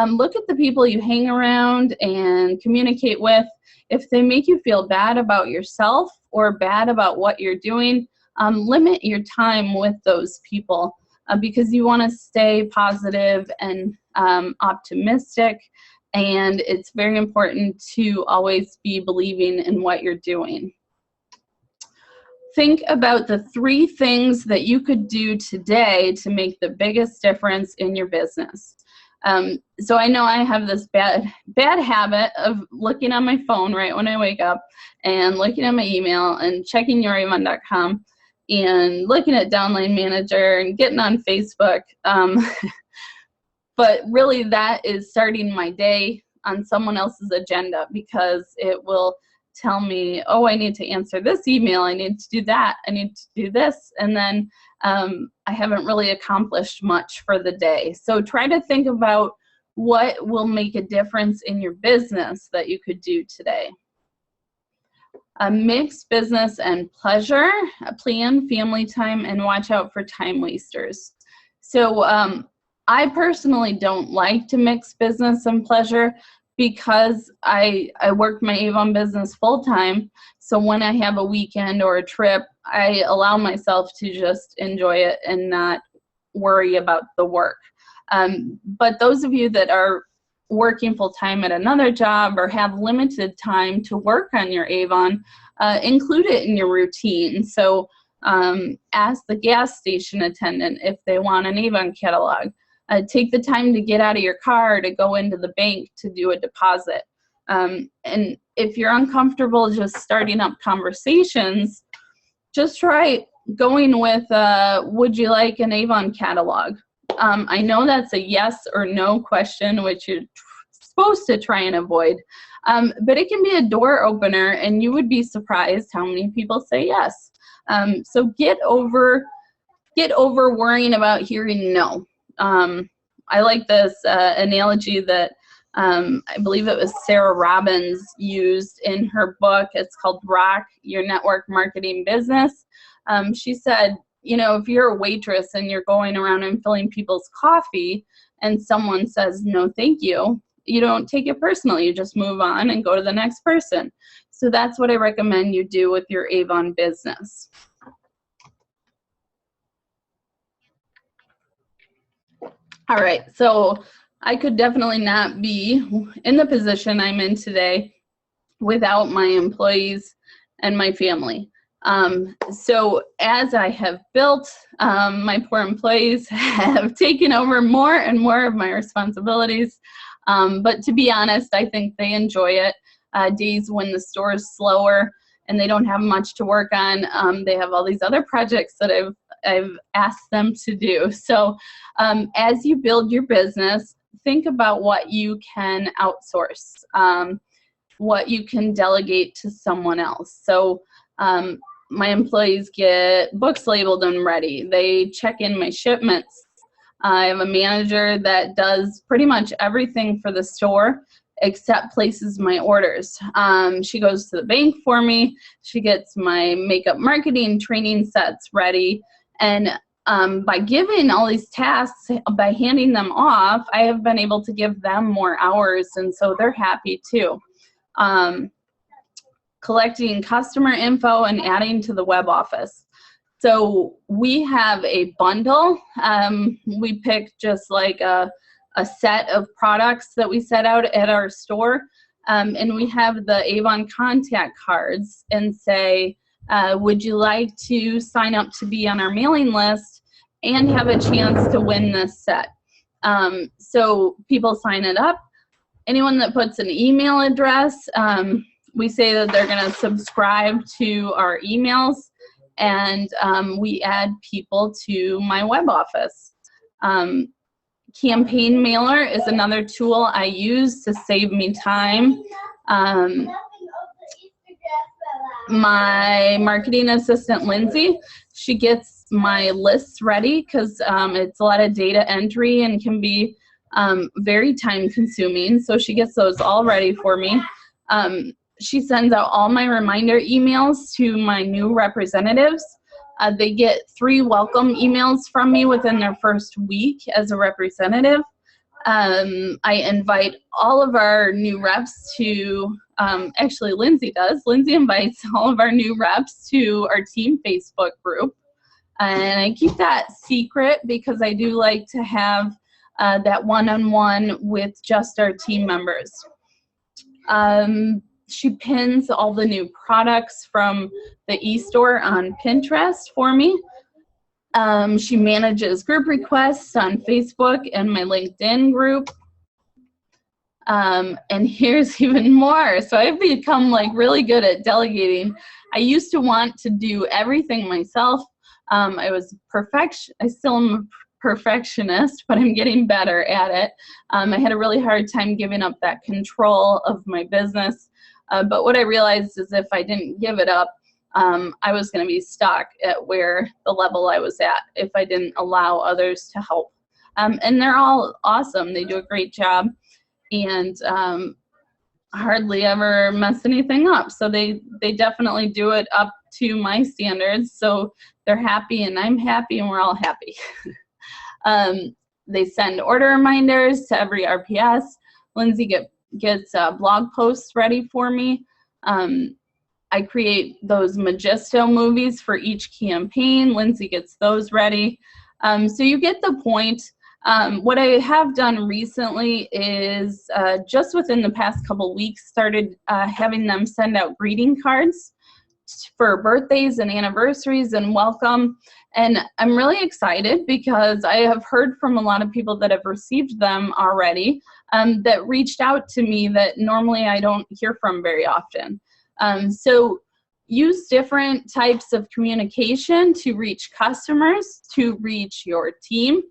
[SPEAKER 1] Look at the people you hang around and communicate with. If they make you feel bad about yourself or bad about what you're doing, limit your time with those people because you want to stay positive and optimistic, and it's very important to always be believing in what you're doing. Think about the 3 things that you could do today to make the biggest difference in your business. So I know I have this bad habit of looking on my phone right when I wake up and looking at my email and checking youravon.com and looking at Downline Manager and getting on Facebook. But really that is starting my day on someone else's agenda because it will tell me, oh, I need to answer this email, I need to do that, I need to do this, and then I haven't really accomplished much for the day. So try to think about what will make a difference in your business that you could do today. Mix business and pleasure, plan family time, and watch out for time wasters. So I personally don't like to mix business and pleasure because I work my Avon business full-time. So when I have a weekend or a trip, I allow myself to just enjoy it and not worry about the work. But those of you that are working full-time at another job or have limited time to work on your Avon, include it in your routine. So ask the gas station attendant if they want an Avon catalog. Take the time to get out of your car to go into the bank to do a deposit. And if you're uncomfortable just starting up conversations, just try going with, would you like an Avon catalog? I know that's a yes or no question, which you're supposed to try and avoid, but it can be a door opener, and you would be surprised how many people say yes. So get over worrying about hearing no. I like this analogy that I believe it was Sarah Robbins used in her book. It's called Rock Your Network Marketing Business. She said, you know, if you're a waitress and you're going around and filling people's coffee and someone says, no, thank you, you don't take it personally. You just move on and go to the next person. So that's what I recommend you do with your Avon business. All right, so I could definitely not be in the position I'm in today without my employees and my family. So as I have built, my poor employees have taken over more and more of my responsibilities. But to be honest, I think they enjoy it. Days when the store is slower and they don't have much to work on, they have all these other projects that I've asked them to do. So as you build your business, think about what you can outsource, what you can delegate to someone else. So my employees get books labeled and ready. They check in my shipments. I have a manager that does pretty much everything for the store except places my orders. She goes to the bank for me. She gets my makeup marketing training sets ready. And by giving all these tasks, by handing them off, I have been able to give them more hours, and so they're happy too. Collecting customer info and adding to the web office. So we have a bundle. We pick just like a set of products that we set out at our store. And we have the Avon contact cards and say, would you like to sign up to be on our mailing list and have a chance to win this set? So people sign it up. Anyone that puts an email address, we say that they're going to subscribe to our emails, and we add people to my web office. Campaign mailer is another tool I use to save me time. My marketing assistant, Lindsay, she gets my lists ready because it's a lot of data entry and can be very time consuming. So she gets those all ready for me. She sends out all my reminder emails to my new representatives. They get 3 welcome emails from me within their first week as a representative. I invite all of our new reps to, actually Lindsay does. Lindsay invites all of our new reps to our team Facebook group. And I keep that secret because I do like to have that one-on-one with just our team members. She pins all the new products from the e-store on Pinterest for me. She manages group requests on Facebook and my LinkedIn group. And here's even more. So I've become like really good at delegating. I used to want to do everything myself. I still am a perfectionist, but I'm getting better at it. I had a really hard time giving up that control of my business. But what I realized is if I didn't give it up, I was going to be stuck at where the level I was at if I didn't allow others to help. And they're all awesome. They do a great job and hardly ever mess anything up. So they definitely do it up to my standards. So they're happy and I'm happy and we're all happy. They send order reminders to every RPS. Lindsay gets blog posts ready for me. I create those Magisto movies for each campaign. Lindsay gets those ready. So you get the point. What I have done recently is just within the past couple weeks started having them send out greeting cards for birthdays and anniversaries and welcome. And I'm really excited because I have heard from a lot of people that have received them already that reached out to me that normally I don't hear from very often. So use different types of communication to reach customers, to reach your team.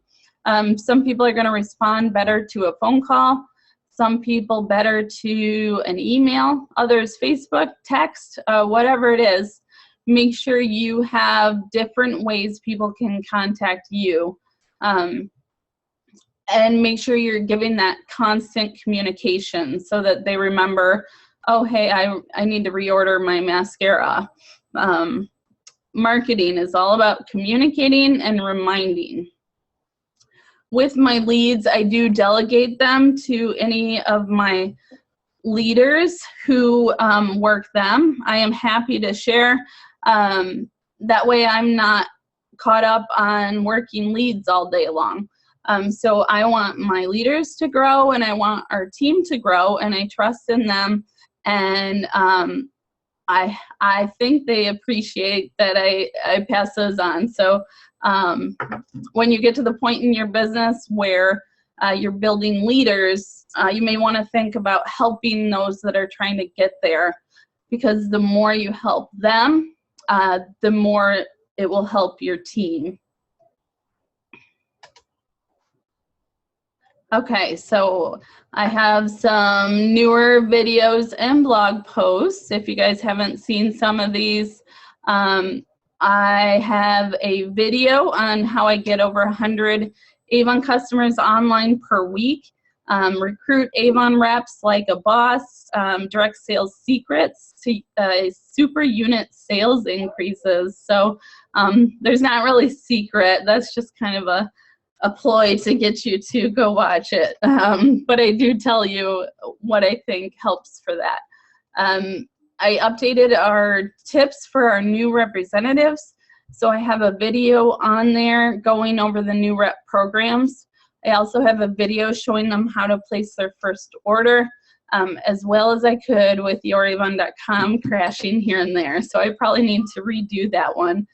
[SPEAKER 1] Some people are going to respond better to a phone call. Some people better to an email, others Facebook, text, whatever it is. Make sure you have different ways people can contact you. And make sure you're giving that constant communication so that they remember, oh, hey, I need to reorder my mascara. Marketing is all about communicating and reminding. With my leads, I do delegate them to any of my leaders who work them. I am happy to share. That way I'm not caught up on working leads all day long. So I want my leaders to grow and I want our team to grow and I trust in them. And I think they appreciate that I pass those on. So when you get to the point in your business where you're building leaders, you may want to think about helping those that are trying to get there, because the more you help them, the more it will help your team. Okay, so I have some newer videos and blog posts. If you guys haven't seen some of these, I have a video on how I get over 100 Avon customers online per week. Recruit Avon reps like a boss, direct sales secrets to super unit sales increases. So there's not really secret. That's just kind of a ploy to get you to go watch it. But I do tell you what I think helps for that. I updated our tips for our new representatives. So I have a video on there going over the new rep programs. I also have a video showing them how to place their first order, as well as I could with youravon.com crashing here and there. So I probably need to redo that one.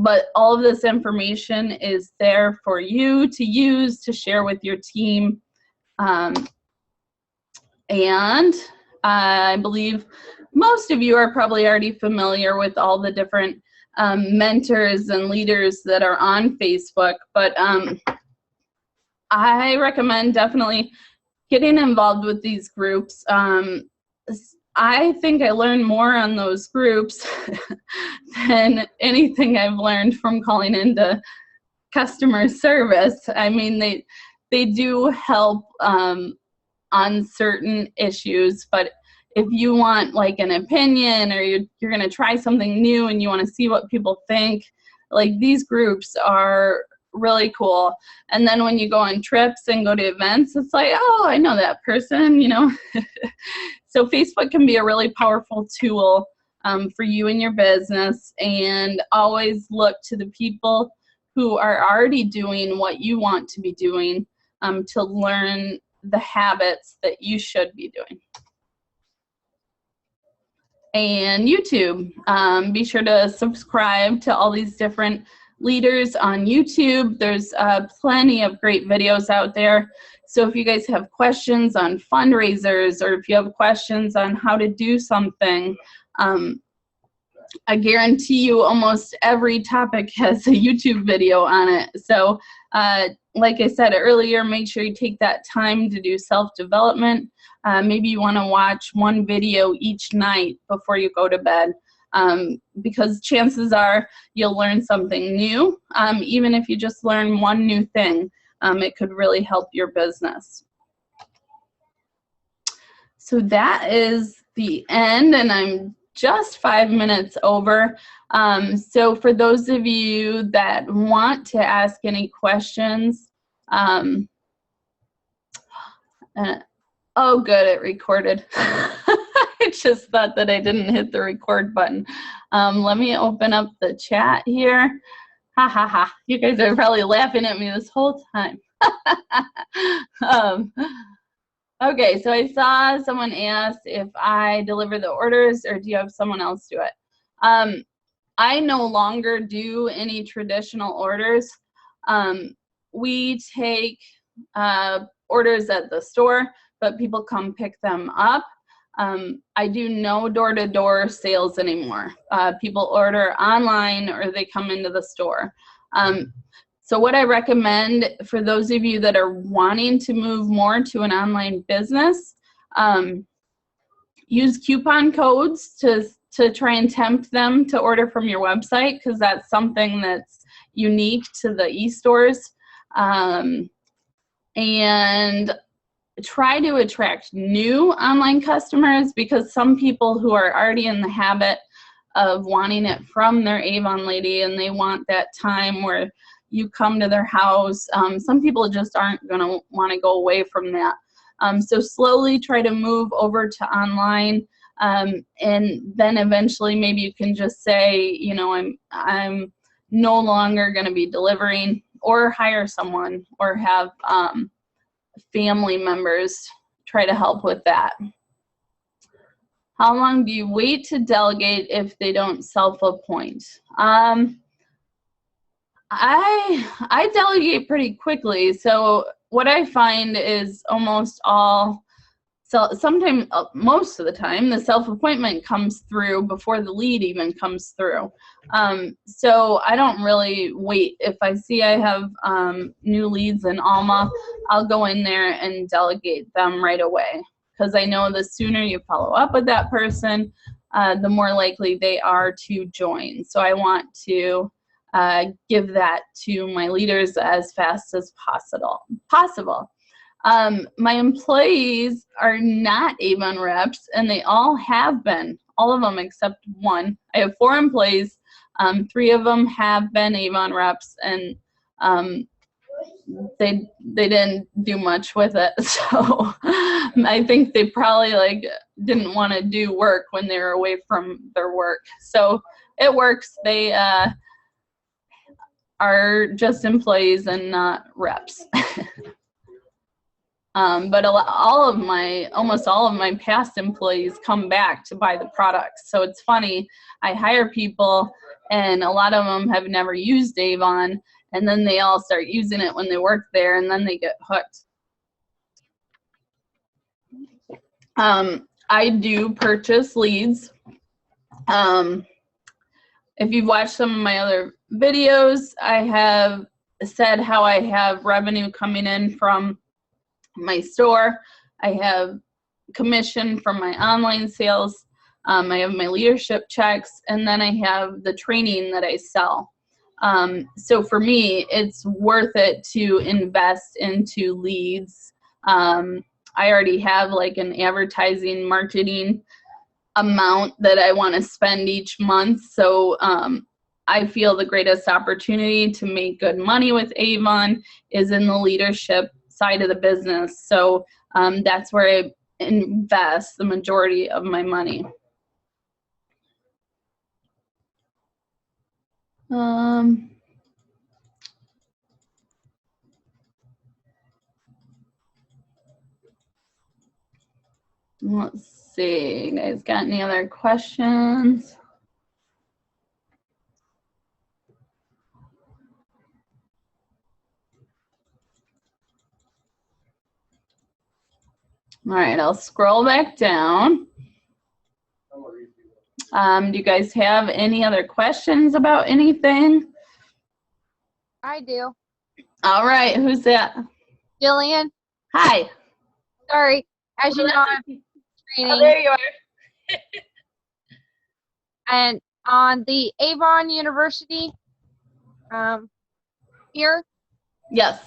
[SPEAKER 1] But all of this information is there for you to use to share with your team. And I believe most of you are probably already familiar with all the different mentors and leaders that are on Facebook, but I recommend definitely getting involved with these groups. I think I learned more on those groups than anything I've learned from calling into customer service. I mean, they do help on certain issues, but if you want like an opinion or you're going to try something new and you want to see what people think, like these groups are really cool. And then when you go on trips and go to events, it's like, oh, I know that person, you know. So Facebook can be a really powerful tool for you and your business, and always look to the people who are already doing what you want to be doing to learn the habits that you should be doing. And YouTube, be sure to subscribe to all these different leaders on YouTube. There's plenty of great videos out there. So if you guys have questions on fundraisers, or if you have questions on how to do something, I guarantee you almost every topic has a YouTube video on it. So like I said earlier, make sure you take that time to do self-development. Maybe you want to watch one video each night before you go to bed, because chances are you'll learn something new. Even if you just learn one new thing, it could really help your business. So that is the end, and I'm just 5 minutes over. So for those of you that want to ask any questions, oh good, it recorded. I just thought that I didn't hit the record button. Let me open up the chat here. Ha ha ha, you guys are probably laughing at me this whole time. Okay, so I saw someone asked if I deliver the orders or do you have someone else do it? I no longer do any traditional orders. We take orders at the store, but people come pick them up. I do no door-to-door sales anymore. People order online or they come into the store. So what I recommend for those of you that are wanting to move more to an online business, use coupon codes to try and tempt them to order from your website, because that's something that's unique to the e-stores. And try to attract new online customers, because some people who are already in the habit of wanting it from their Avon lady and they want that time where you come to their house, some people just aren't going to want to go away from that. So slowly try to move over to online, and then eventually maybe you can just say, you know, I'm no longer going to be delivering, or hire someone, or have family members try to help with that. How long do you wait to delegate if they don't self-appoint? I delegate pretty quickly. So what I find is almost all, so sometimes, most of the time, the self-appointment comes through before the lead even comes through. So I don't really wait. If I see I have new leads in Alma, I'll go in there and delegate them right away, because I know the sooner you follow up with that person, the more likely they are to join. So I want to give that to my leaders as fast as possible. My employees are not Avon reps, and they all have been, all of them except one. I have 4 employees. 3 of them have been Avon reps, and they didn't do much with it. So I think they probably like didn't want to do work when they were away from their work. So it works. They are just employees and not reps. But almost all of my past employees come back to buy the products. So it's funny, I hire people and a lot of them have never used Avon, and then they all start using it when they work there, and then they get hooked. I do purchase leads. If you've watched some of my other videos, I have said how I have revenue coming in from my store. I have commission from my online sales. I have my leadership checks, and then I have the training that I sell. So for me, it's worth it to invest into leads. I already have like an advertising marketing amount that I want to spend each month. So I feel the greatest opportunity to make good money with Avon is in the leadership side of the business. So that's where I invest the majority of my money. Let's see, you guys got any other questions? All right, I'll scroll back down. Do you guys have any other questions about anything?
[SPEAKER 2] I do.
[SPEAKER 1] All right, who's that?
[SPEAKER 2] Jillian.
[SPEAKER 1] Hi.
[SPEAKER 2] Sorry. As you know, I'm training.
[SPEAKER 1] Oh, there you are.
[SPEAKER 2] And on the Avon University here.
[SPEAKER 1] Yes.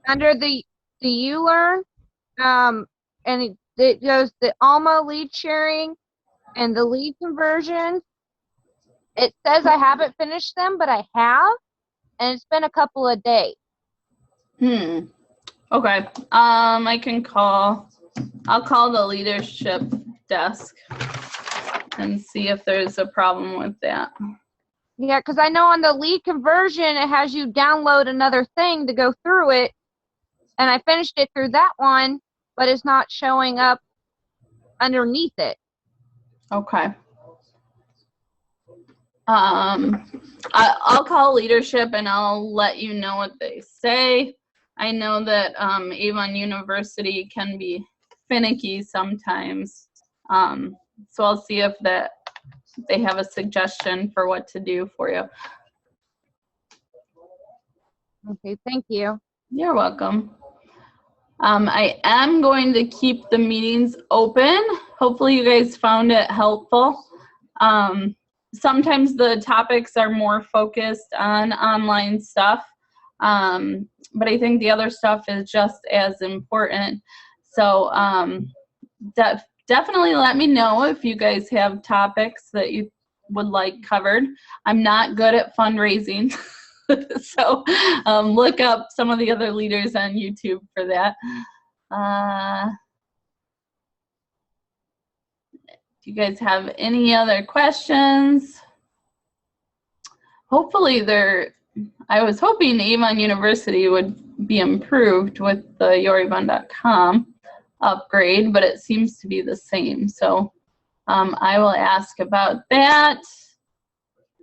[SPEAKER 2] Under the You Learn, and it goes the Alma lead sharing and the lead conversion. It says I haven't finished them, but I have, and it's been a couple of days.
[SPEAKER 1] Okay. I'll call the leadership desk and see if there's a problem with that.
[SPEAKER 2] Yeah, because I know on the lead conversion, it has you download another thing to go through it, and I finished it through that one, but it's not showing up underneath it.
[SPEAKER 1] Okay. I'll call leadership and I'll let you know what they say. I know that Avon University can be finicky sometimes, so I'll see if they have a suggestion for what to do for you.
[SPEAKER 2] Okay, thank you.
[SPEAKER 1] You're welcome. I am going to keep the meetings open. Hopefully you guys found it helpful. Sometimes the topics are more focused on online stuff, but I think the other stuff is just as important. So definitely let me know if you guys have topics that you would like covered. I'm not good at fundraising. So look up some of the other leaders on YouTube for that. Do you guys have any other questions? Hopefully I was hoping Avon University would be improved with the youravon.com upgrade, but it seems to be the same. So I will ask about that.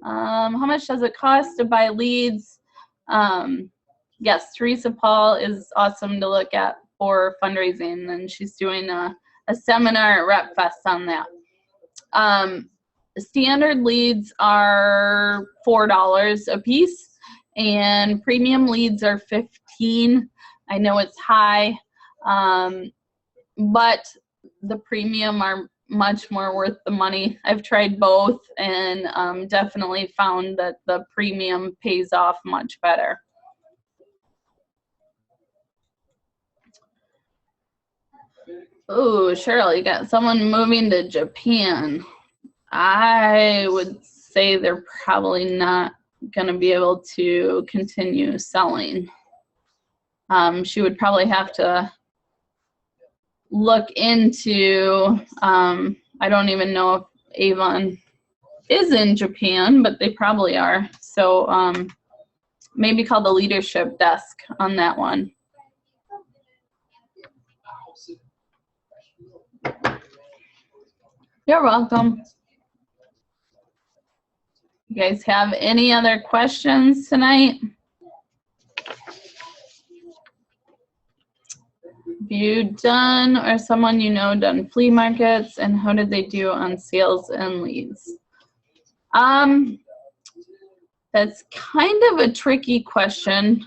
[SPEAKER 1] How much does it cost to buy leads? Yes, Teresa Paul is awesome to look at for fundraising, and she's doing a seminar at RepFest on that. Standard leads are $4 a piece, and premium leads are $15. I know it's high, but the premium are much more worth the money. I've tried both and definitely found that the premium pays off much better. Oh, Cheryl, you got someone moving to Japan. I would say they're probably not going to be able to continue selling. She would probably have to look into, I don't even know if Avon is in Japan, but they probably are. So maybe call the leadership desk on that one. You're welcome. You guys have any other questions tonight? Have you done, or someone you know done flea markets, and how did they do on sales and leads? That's kind of a tricky question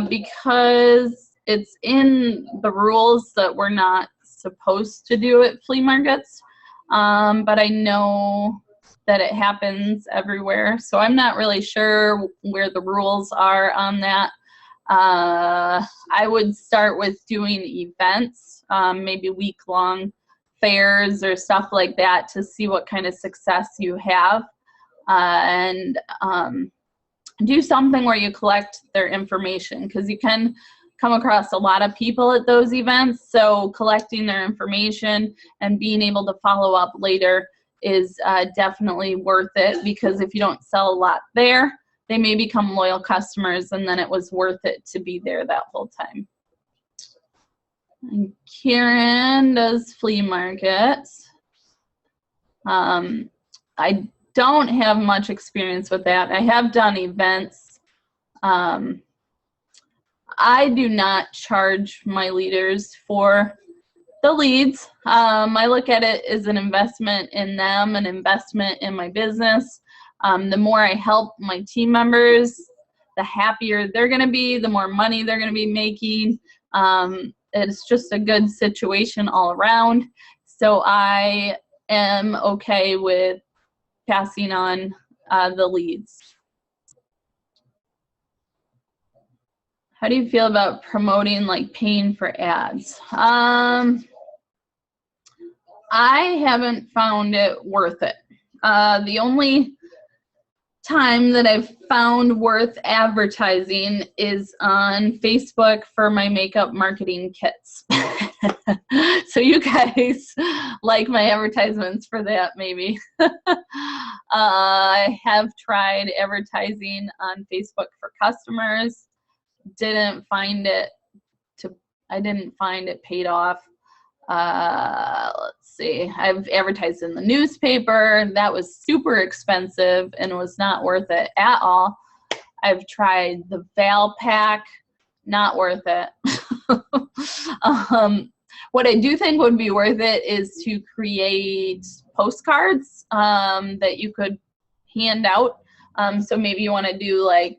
[SPEAKER 1] because it's in the rules that we're not supposed to do at flea markets, but I know that it happens everywhere, so I'm not really sure where the rules are on that. I would start with doing events, maybe week-long fairs or stuff like that to see what kind of success you have, and do something where you collect their information, because you can come across a lot of people at those events, so collecting their information and being able to follow up later is definitely worth it, because if you don't sell a lot there, they may become loyal customers, and then it was worth it to be there that whole time. And Karen does flea markets. I don't have much experience with that. I have done events. I do not charge my leaders for the leads. I look at it as an investment in them, an investment in my business. The more I help my team members, the happier they're going to be, the more money they're going to be making. It's just a good situation all around. So I am okay with passing on the leads. How do you feel about promoting, like paying for ads? I haven't found it worth it. The only time that I've found worth advertising is on Facebook for my makeup marketing kits. So you guys like my advertisements for that, maybe. I have tried advertising on Facebook for customers. Didn't find it paid off. Let's see, I've advertised in the newspaper. That was super expensive and was not worth it at all. I've tried the Val Pack, not worth it. What I do think would be worth it is to create postcards that you could hand out. So maybe you want to do like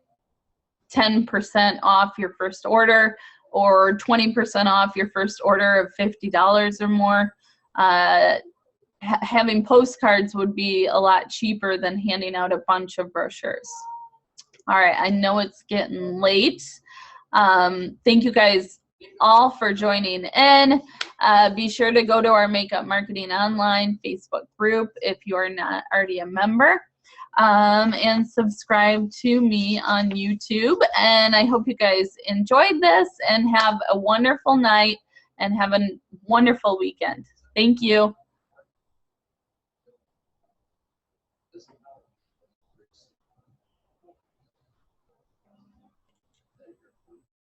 [SPEAKER 1] 10% off your first order, or 20% off your first order of $50 or more. Having postcards would be a lot cheaper than handing out a bunch of brochures. All right, I know it's getting late. Thank you guys all for joining in. Be sure to go to our Makeup Marketing Online Facebook group if you are not already a member. And subscribe to me on YouTube. And I hope you guys enjoyed this and have a wonderful night and have a wonderful weekend. Thank you.